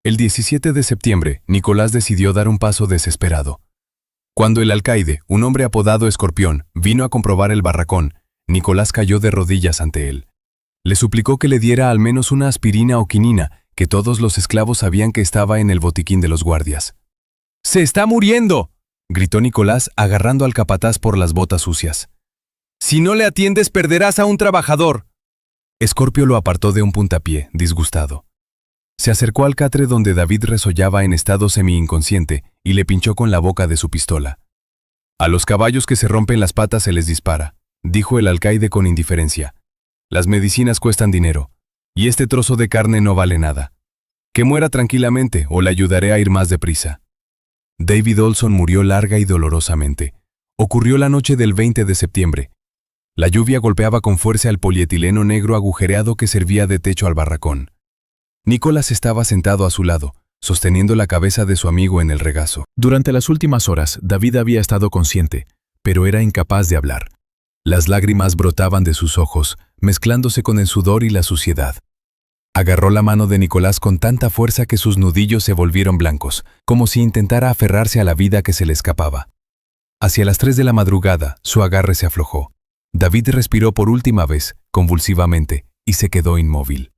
El 17 de septiembre, Nicolás decidió dar un paso desesperado. Cuando el alcaide, un hombre apodado Escorpión, vino a comprobar el barracón, Nicolás cayó de rodillas ante él. Le suplicó que le diera al menos una aspirina o quinina, que todos los esclavos sabían que estaba en el botiquín de los guardias. ¡Se está muriendo!, gritó Nicolás agarrando al capataz por las botas sucias. «Si no le atiendes, perderás a un trabajador». Escorpio lo apartó de un puntapié, disgustado. Se acercó al catre donde David resollaba en estado semi-inconsciente y le pinchó con la boca de su pistola. «A los caballos que se rompen las patas se les dispara», dijo el alcaide con indiferencia. «Las medicinas cuestan dinero, y este trozo de carne no vale nada. Que muera tranquilamente o le ayudaré a ir más deprisa». David Olson murió larga y dolorosamente. Ocurrió la noche del 20 de septiembre. La lluvia golpeaba con fuerza el polietileno negro agujereado que servía de techo al barracón. Nicolás estaba sentado a su lado, sosteniendo la cabeza de su amigo en el regazo. Durante las últimas horas, David había estado consciente, pero era incapaz de hablar. Las lágrimas brotaban de sus ojos, mezclándose con el sudor y la suciedad. Agarró la mano de Nicolás con tanta fuerza que sus nudillos se volvieron blancos, como si intentara aferrarse a la vida que se le escapaba. Hacia las 3 de la madrugada, su agarre se aflojó. David respiró por última vez, convulsivamente, y se quedó inmóvil.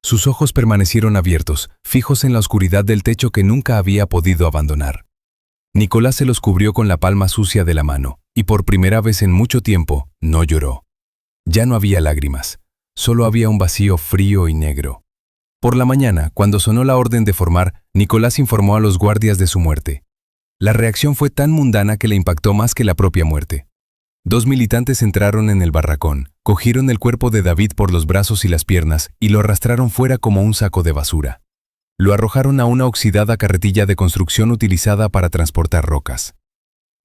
Sus ojos permanecieron abiertos, fijos en la oscuridad del techo que nunca había podido abandonar. Nicolás se los cubrió con la palma sucia de la mano, y por primera vez en mucho tiempo, no lloró. Ya no había lágrimas, solo había un vacío frío y negro. Por la mañana, cuando sonó la orden de formar, Nicolás informó a los guardias de su muerte. La reacción fue tan mundana que le impactó más que la propia muerte. 2 militantes entraron en el barracón, cogieron el cuerpo de David por los brazos y las piernas y lo arrastraron fuera como un saco de basura. Lo arrojaron a una oxidada carretilla de construcción utilizada para transportar rocas.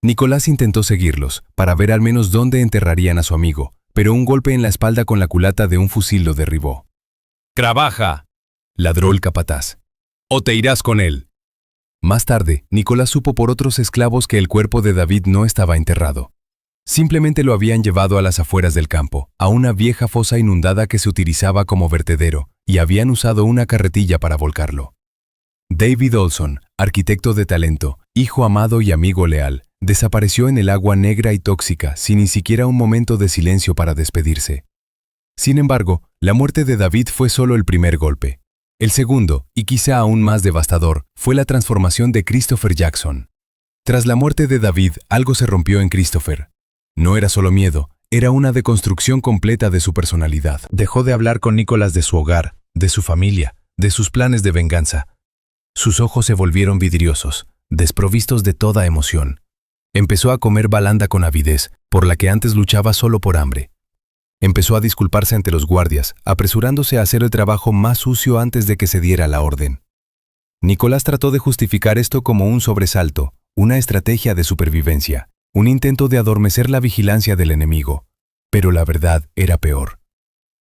Nicolás intentó seguirlos, para ver al menos dónde enterrarían a su amigo, pero un golpe en la espalda con la culata de un fusil lo derribó. «¡Trabaja!», ladró el capataz. «¡O te irás con él!». Más tarde, Nicolás supo por otros esclavos que el cuerpo de David no estaba enterrado. Simplemente lo habían llevado a las afueras del campo, a una vieja fosa inundada que se utilizaba como vertedero, y habían usado una carretilla para volcarlo. David Olson, arquitecto de talento, hijo amado y amigo leal, desapareció en el agua negra y tóxica sin ni siquiera un momento de silencio para despedirse. Sin embargo, la muerte de David fue solo el primer golpe. El segundo, y quizá aún más devastador, fue la transformación de Christopher Jackson. Tras la muerte de David, algo se rompió en Christopher. No era solo miedo, era una deconstrucción completa de su personalidad. Dejó de hablar con Nicolás de su hogar, de su familia, de sus planes de venganza. Sus ojos se volvieron vidriosos, desprovistos de toda emoción. Empezó a comer balanda con avidez, por la que antes luchaba solo por hambre. Empezó a disculparse ante los guardias, apresurándose a hacer el trabajo más sucio antes de que se diera la orden. Nicolás trató de justificar esto como un sobresalto, una estrategia de supervivencia, un intento de adormecer la vigilancia del enemigo. Pero la verdad era peor.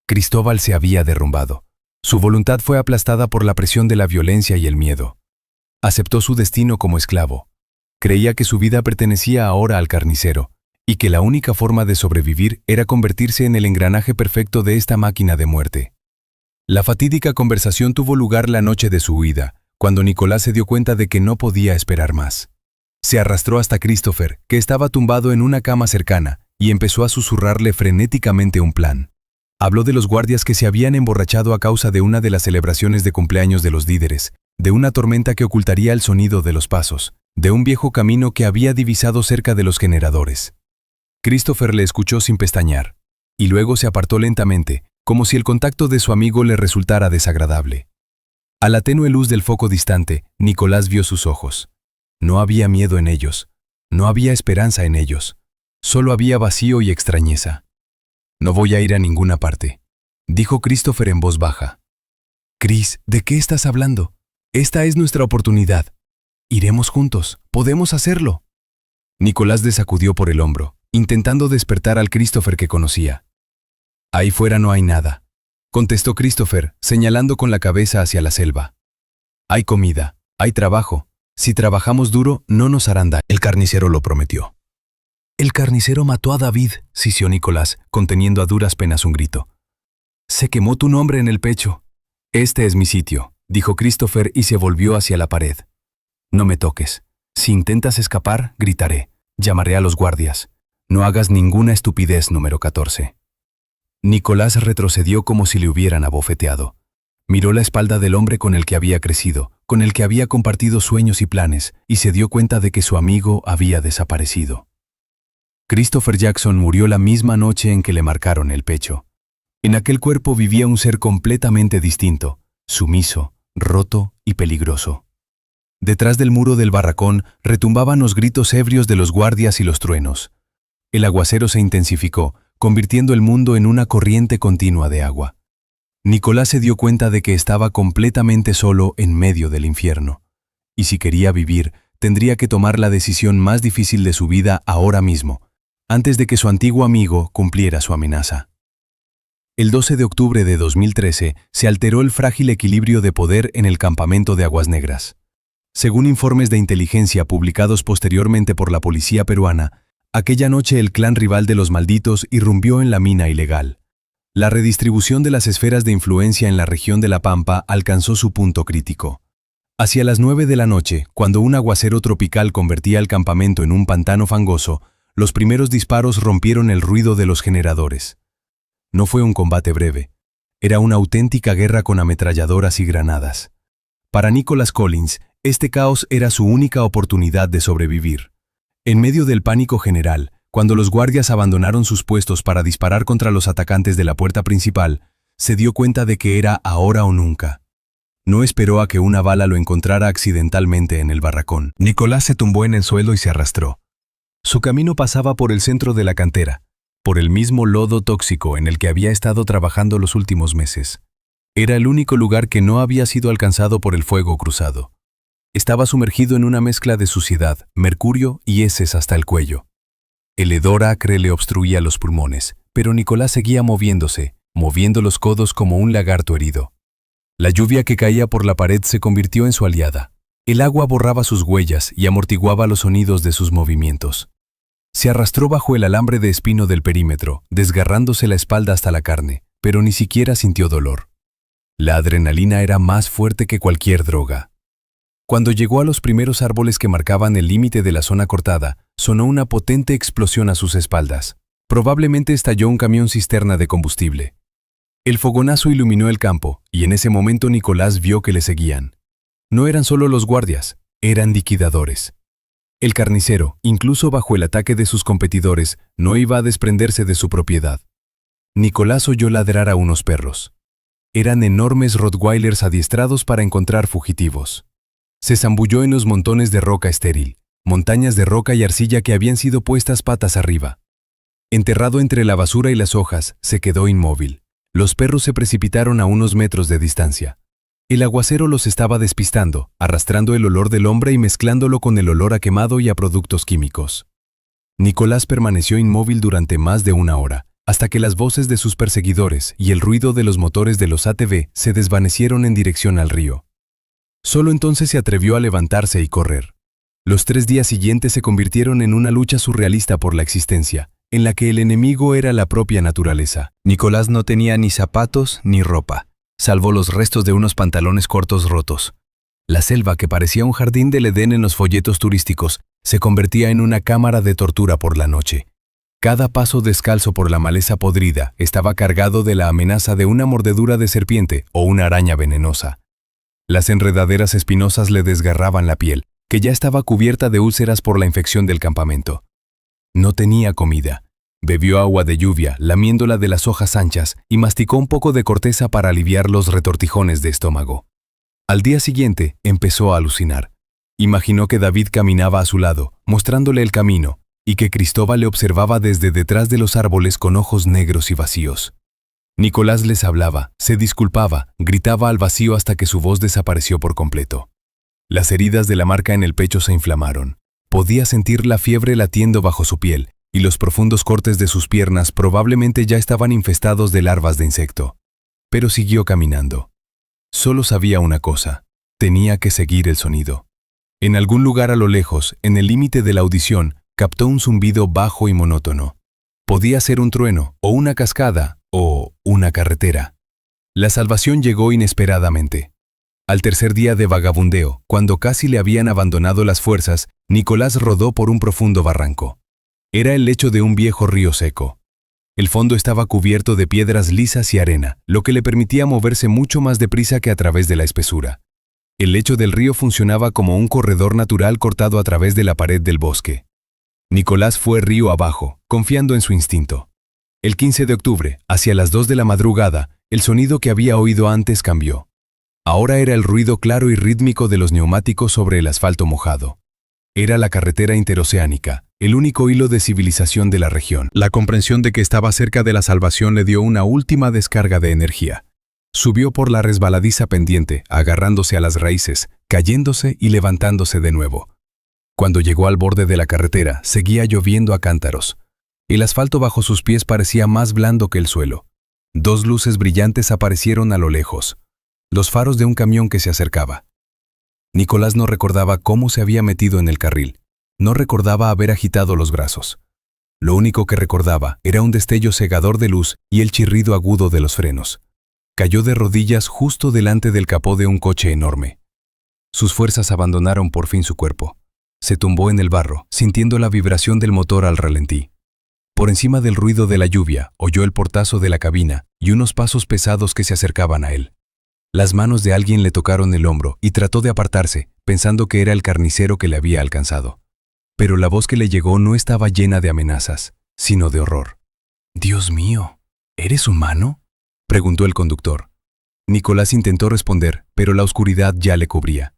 Cristóbal se había derrumbado. Su voluntad fue aplastada por la presión de la violencia y el miedo. Aceptó su destino como esclavo. Creía que su vida pertenecía ahora al carnicero, y que la única forma de sobrevivir era convertirse en el engranaje perfecto de esta máquina de muerte. La fatídica conversación tuvo lugar la noche de su huida, cuando Nicolás se dio cuenta de que no podía esperar más. Se arrastró hasta Christopher, que estaba tumbado en una cama cercana, y empezó a susurrarle frenéticamente un plan. Habló de los guardias que se habían emborrachado a causa de una de las celebraciones de cumpleaños de los líderes, de una tormenta que ocultaría el sonido de los pasos, de un viejo camino que había divisado cerca de los generadores. Christopher le escuchó sin pestañear, y luego se apartó lentamente, como si el contacto de su amigo le resultara desagradable. A la tenue luz del foco distante, Nicolás vio sus ojos. No había miedo en ellos, no había esperanza en ellos, solo había vacío y extrañeza. «No voy a ir a ninguna parte», dijo Christopher en voz baja. «Chris, ¿de qué estás hablando? Esta es nuestra oportunidad. Iremos juntos, podemos hacerlo». Nicolás desacudió por el hombro, intentando despertar al Christopher que conocía. «Ahí fuera no hay nada», contestó Christopher, señalando con la cabeza hacia la selva. «Hay comida, hay trabajo. Si trabajamos duro, no nos harán daño». El carnicero lo prometió. «El carnicero mató a David», sisió Nicolás, conteniendo a duras penas un grito. «Se quemó tu nombre en el pecho». «Este es mi sitio», dijo Christopher y se volvió hacia la pared. «No me toques. Si intentas escapar, gritaré. Llamaré a los guardias. No hagas ninguna estupidez, número 14». Nicolás retrocedió como si le hubieran abofeteado. Miró la espalda del hombre con el que había crecido, con el que había compartido sueños y planes, y se dio cuenta de que su amigo había desaparecido. Christopher Jackson murió la misma noche en que le marcaron el pecho. En aquel cuerpo vivía un ser completamente distinto, sumiso, roto y peligroso. Detrás del muro del barracón retumbaban los gritos ebrios de los guardias y los truenos. El aguacero se intensificó, convirtiendo el mundo en una corriente continua de agua. Nicolás se dio cuenta de que estaba completamente solo en medio del infierno. Y si quería vivir, tendría que tomar la decisión más difícil de su vida ahora mismo, antes de que su antiguo amigo cumpliera su amenaza. El 12 de octubre de 2013 se alteró el frágil equilibrio de poder en el campamento de Aguas Negras. Según informes de inteligencia publicados posteriormente por la policía peruana, aquella noche el clan rival de los malditos irrumpió en la mina ilegal. La redistribución de las esferas de influencia en la región de La Pampa alcanzó su punto crítico. Hacia las 9 de la noche, cuando un aguacero tropical convertía el campamento en un pantano fangoso, los primeros disparos rompieron el ruido de los generadores. No fue un combate breve. Era una auténtica guerra con ametralladoras y granadas. Para Nicholas Collins, este caos era su única oportunidad de sobrevivir. En medio del pánico general, cuando los guardias abandonaron sus puestos para disparar contra los atacantes de la puerta principal, se dio cuenta de que era ahora o nunca. No esperó a que una bala lo encontrara accidentalmente en el barracón. Nicolás se tumbó en el suelo y se arrastró. Su camino pasaba por el centro de la cantera, por el mismo lodo tóxico en el que había estado trabajando los últimos meses. Era el único lugar que no había sido alcanzado por el fuego cruzado. Estaba sumergido en una mezcla de suciedad, mercurio y heces hasta el cuello. El hedor acre le obstruía los pulmones, pero Nicolás seguía moviéndose, moviendo los codos como un lagarto herido. La lluvia que caía por la pared se convirtió en su aliada. El agua borraba sus huellas y amortiguaba los sonidos de sus movimientos. Se arrastró bajo el alambre de espino del perímetro, desgarrándose la espalda hasta la carne, pero ni siquiera sintió dolor. La adrenalina era más fuerte que cualquier droga. Cuando llegó a los primeros árboles que marcaban el límite de la zona cortada, sonó una potente explosión a sus espaldas. Probablemente estalló un camión cisterna de combustible. El fogonazo iluminó el campo, y en ese momento Nicolás vio que le seguían. No eran solo los guardias, eran liquidadores. El carnicero, incluso bajo el ataque de sus competidores, no iba a desprenderse de su propiedad. Nicolás oyó ladrar a unos perros. Eran enormes rottweilers adiestrados para encontrar fugitivos. Se zambulló en los montones de roca estéril, montañas de roca y arcilla que habían sido puestas patas arriba. Enterrado entre la basura y las hojas, se quedó inmóvil. Los perros se precipitaron a unos metros de distancia. El aguacero los estaba despistando, arrastrando el olor del hombre y mezclándolo con el olor a quemado y a productos químicos. Nicolás permaneció inmóvil durante más de una hora, hasta que las voces de sus perseguidores y el ruido de los motores de los ATV se desvanecieron en dirección al río. Solo entonces se atrevió a levantarse y correr. Los 3 días siguientes se convirtieron en una lucha surrealista por la existencia, en la que el enemigo era la propia naturaleza. Nicolás no tenía ni zapatos ni ropa, salvo los restos de unos pantalones cortos rotos. La selva, que parecía un jardín del Edén en los folletos turísticos, se convertía en una cámara de tortura por la noche. Cada paso descalzo por la maleza podrida estaba cargado de la amenaza de una mordedura de serpiente o una araña venenosa. Las enredaderas espinosas le desgarraban la piel, que ya estaba cubierta de úlceras por la infección del campamento. No tenía comida. Bebió agua de lluvia, lamiéndola de las hojas anchas, y masticó un poco de corteza para aliviar los retortijones de estómago. Al día siguiente, empezó a alucinar. Imaginó que David caminaba a su lado, mostrándole el camino, y que Cristóbal le observaba desde detrás de los árboles con ojos negros y vacíos. Nicolás les hablaba, se disculpaba, gritaba al vacío hasta que su voz desapareció por completo. Las heridas de la marca en el pecho se inflamaron. Podía sentir la fiebre latiendo bajo su piel, y los profundos cortes de sus piernas probablemente ya estaban infestados de larvas de insecto. Pero siguió caminando. Solo sabía una cosa: tenía que seguir el sonido. En algún lugar a lo lejos, en el límite de la audición, captó un zumbido bajo y monótono. Podía ser un trueno, o una cascada, o una carretera. La salvación llegó inesperadamente. Al tercer día de vagabundeo, cuando casi le habían abandonado las fuerzas, Nicolás rodó por un profundo barranco. Era el lecho de un viejo río seco. El fondo estaba cubierto de piedras lisas y arena, lo que le permitía moverse mucho más deprisa que a través de la espesura. El lecho del río funcionaba como un corredor natural cortado a través de la pared del bosque. Nicolás fue río abajo, confiando en su instinto. El 15 de octubre, hacia las 2 de la madrugada, el sonido que había oído antes cambió. Ahora era el ruido claro y rítmico de los neumáticos sobre el asfalto mojado. Era la carretera interoceánica, el único hilo de civilización de la región. La comprensión de que estaba cerca de la salvación le dio una última descarga de energía. Subió por la resbaladiza pendiente, agarrándose a las raíces, cayéndose y levantándose de nuevo. Cuando llegó al borde de la carretera, seguía lloviendo a cántaros. El asfalto bajo sus pies parecía más blando que el suelo. 2 luces brillantes aparecieron a lo lejos. Los faros de un camión que se acercaba. Nicolás no recordaba cómo se había metido en el carril. No recordaba haber agitado los brazos. Lo único que recordaba era un destello cegador de luz y el chirrido agudo de los frenos. Cayó de rodillas justo delante del capó de un coche enorme. Sus fuerzas abandonaron por fin su cuerpo. Se tumbó en el barro, sintiendo la vibración del motor al ralentí. Por encima del ruido de la lluvia, oyó el portazo de la cabina y unos pasos pesados que se acercaban a él. Las manos de alguien le tocaron el hombro y trató de apartarse, pensando que era el carnicero que le había alcanzado. Pero la voz que le llegó no estaba llena de amenazas, sino de horror. «Dios mío, ¿eres humano?», preguntó el conductor. Nicolás intentó responder, pero la oscuridad ya le cubría.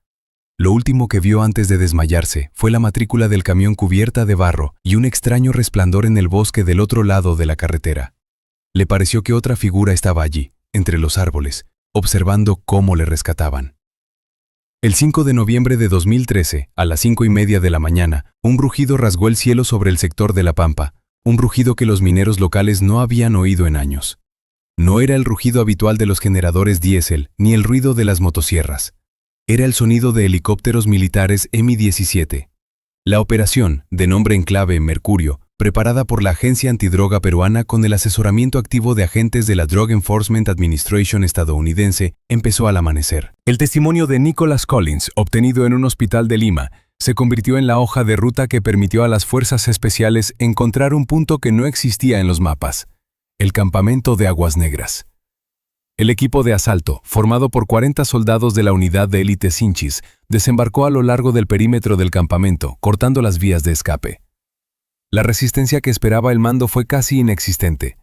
Lo último que vio antes de desmayarse fue la matrícula del camión cubierta de barro y un extraño resplandor en el bosque del otro lado de la carretera. Le pareció que otra figura estaba allí, entre los árboles, observando cómo le rescataban. El 5 de noviembre de 2013, a las 5:30 de la mañana, un rugido rasgó el cielo sobre el sector de La Pampa, un rugido que los mineros locales no habían oído en años. No era el rugido habitual de los generadores diésel, ni el ruido de las motosierras. Era el sonido de helicópteros militares Mi-17. La operación, de nombre en clave Mercurio, preparada por la Agencia Antidroga Peruana con el asesoramiento activo de agentes de la Drug Enforcement Administration estadounidense, empezó al amanecer. El testimonio de Nicholas Collins, obtenido en un hospital de Lima, se convirtió en la hoja de ruta que permitió a las fuerzas especiales encontrar un punto que no existía en los mapas: el campamento de Aguas Negras. El equipo de asalto, formado por 40 soldados de la unidad de élite Sinchis, desembarcó a lo largo del perímetro del campamento, cortando las vías de escape. La resistencia que esperaba el mando fue casi inexistente.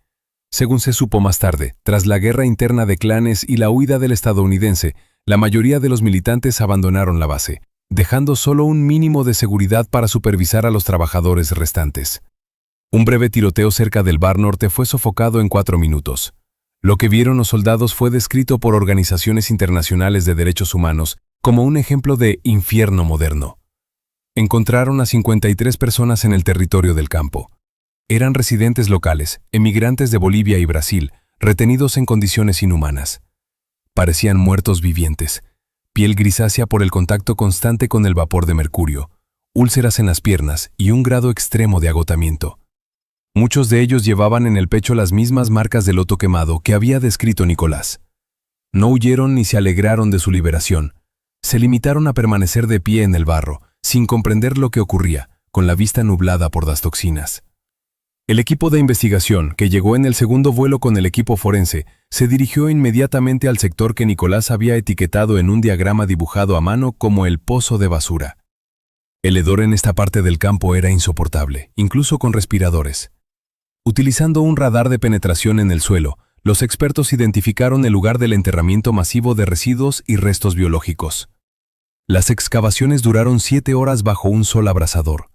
Según se supo más tarde, tras la guerra interna de clanes y la huida del estadounidense, la mayoría de los militantes abandonaron la base, dejando solo un mínimo de seguridad para supervisar a los trabajadores restantes. Un breve tiroteo cerca del Bar Norte fue sofocado en 4 minutos. Lo que vieron los soldados fue descrito por organizaciones internacionales de derechos humanos como un ejemplo de infierno moderno. Encontraron a 53 personas en el territorio del campo. Eran residentes locales, emigrantes de Bolivia y Brasil, retenidos en condiciones inhumanas. Parecían muertos vivientes, piel grisácea por el contacto constante con el vapor de mercurio, úlceras en las piernas y un grado extremo de agotamiento. Muchos de ellos llevaban en el pecho las mismas marcas de loto quemado que había descrito Nicolás. No huyeron ni se alegraron de su liberación. Se limitaron a permanecer de pie en el barro, sin comprender lo que ocurría, con la vista nublada por las toxinas. El equipo de investigación, que llegó en el segundo vuelo con el equipo forense, se dirigió inmediatamente al sector que Nicolás había etiquetado en un diagrama dibujado a mano como el pozo de basura. El hedor en esta parte del campo era insoportable, incluso con respiradores. Utilizando un radar de penetración en el suelo, los expertos identificaron el lugar del enterramiento masivo de residuos y restos biológicos. Las excavaciones duraron 7 horas bajo un sol abrasador.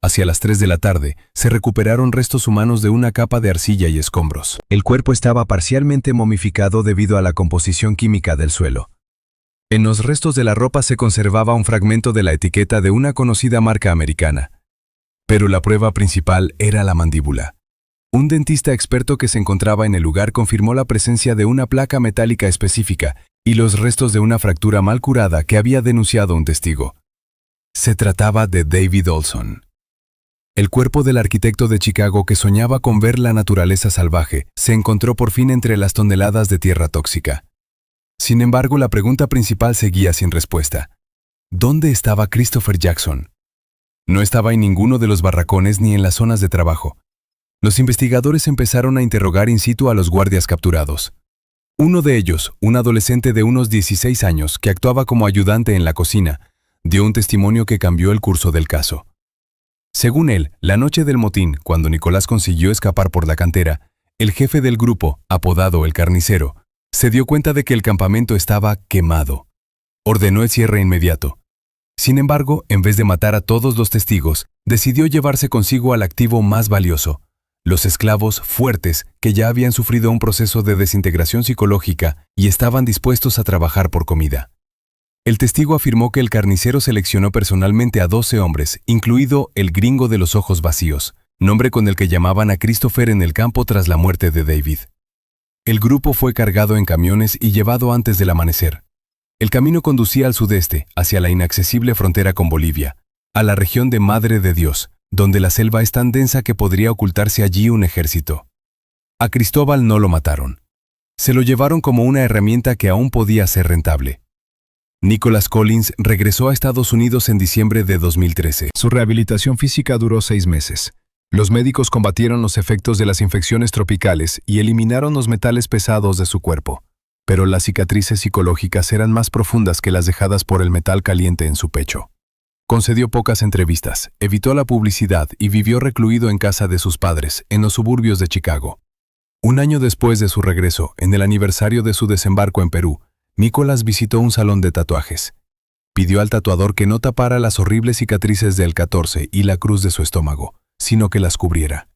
Hacia las 3 de la tarde, se recuperaron restos humanos de una capa de arcilla y escombros. El cuerpo estaba parcialmente momificado debido a la composición química del suelo. En los restos de la ropa se conservaba un fragmento de la etiqueta de una conocida marca americana. Pero la prueba principal era la mandíbula. Un dentista experto que se encontraba en el lugar confirmó la presencia de una placa metálica específica y los restos de una fractura mal curada que había denunciado un testigo. Se trataba de David Olson. El cuerpo del arquitecto de Chicago que soñaba con ver la naturaleza salvaje se encontró por fin entre las toneladas de tierra tóxica. Sin embargo, la pregunta principal seguía sin respuesta. ¿Dónde estaba Christopher Jackson? No estaba en ninguno de los barracones ni en las zonas de trabajo. Los investigadores empezaron a interrogar in situ a los guardias capturados. Uno de ellos, un adolescente de unos 16 años que actuaba como ayudante en la cocina, dio un testimonio que cambió el curso del caso. Según él, la noche del motín, cuando Nicolás consiguió escapar por la cantera, el jefe del grupo, apodado el Carnicero, se dio cuenta de que el campamento estaba quemado. Ordenó el cierre inmediato. Sin embargo, en vez de matar a todos los testigos, decidió llevarse consigo al activo más valioso, los esclavos fuertes que ya habían sufrido un proceso de desintegración psicológica y estaban dispuestos a trabajar por comida. El testigo afirmó que el carnicero seleccionó personalmente a 12 hombres, incluido el gringo de los ojos vacíos, nombre con el que llamaban a Christopher en el campo tras la muerte de David. El grupo fue cargado en camiones y llevado antes del amanecer. El camino conducía al sudeste, hacia la inaccesible frontera con Bolivia, a la región de Madre de Dios, donde la selva es tan densa que podría ocultarse allí un ejército. A Cristóbal no lo mataron. Se lo llevaron como una herramienta que aún podía ser rentable. Nicholas Collins regresó a Estados Unidos en diciembre de 2013. Su rehabilitación física duró 6 meses. Los médicos combatieron los efectos de las infecciones tropicales y eliminaron los metales pesados de su cuerpo. Pero las cicatrices psicológicas eran más profundas que las dejadas por el metal caliente en su pecho. Concedió pocas entrevistas, evitó la publicidad y vivió recluido en casa de sus padres, en los suburbios de Chicago. Un año después de su regreso, en el aniversario de su desembarco en Perú, Nicolás visitó un salón de tatuajes. Pidió al tatuador que no tapara las horribles cicatrices del 14 y la cruz de su estómago, sino que las cubriera.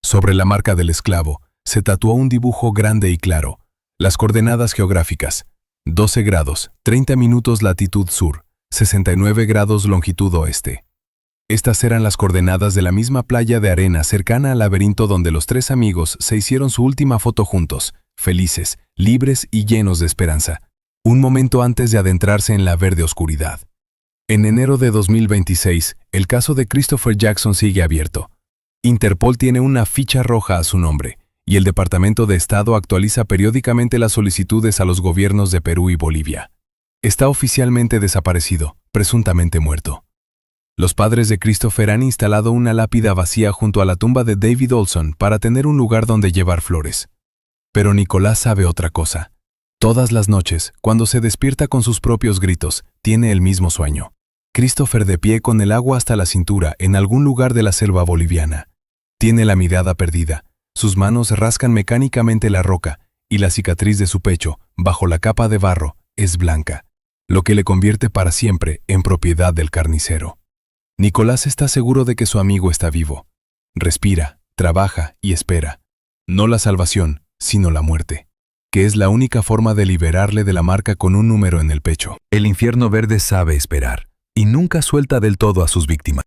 Sobre la marca del esclavo, se tatuó un dibujo grande y claro, las coordenadas geográficas, 12 grados, 30 minutos latitud sur, 69 grados longitud oeste. Estas eran las coordenadas de la misma playa de arena cercana al laberinto donde los 3 amigos se hicieron su última foto juntos, felices, libres y llenos de esperanza, un momento antes de adentrarse en la verde oscuridad. En enero de 2026, el caso de Christopher Jackson sigue abierto. Interpol tiene una ficha roja a su nombre, y el Departamento de Estado actualiza periódicamente las solicitudes a los gobiernos de Perú y Bolivia. Está oficialmente desaparecido, presuntamente muerto. Los padres de Christopher han instalado una lápida vacía junto a la tumba de David Olson para tener un lugar donde llevar flores. Pero Nicolás sabe otra cosa. Todas las noches, cuando se despierta con sus propios gritos, tiene el mismo sueño. Christopher de pie con el agua hasta la cintura en algún lugar de la selva boliviana. Tiene la mirada perdida, sus manos rascan mecánicamente la roca y la cicatriz de su pecho, bajo la capa de barro, es blanca, lo que le convierte para siempre en propiedad del carnicero. Nicolás está seguro de que su amigo está vivo. Respira, trabaja y espera. No la salvación, sino la muerte, que es la única forma de liberarle de la marca con un número en el pecho. El infierno verde sabe esperar y nunca suelta del todo a sus víctimas.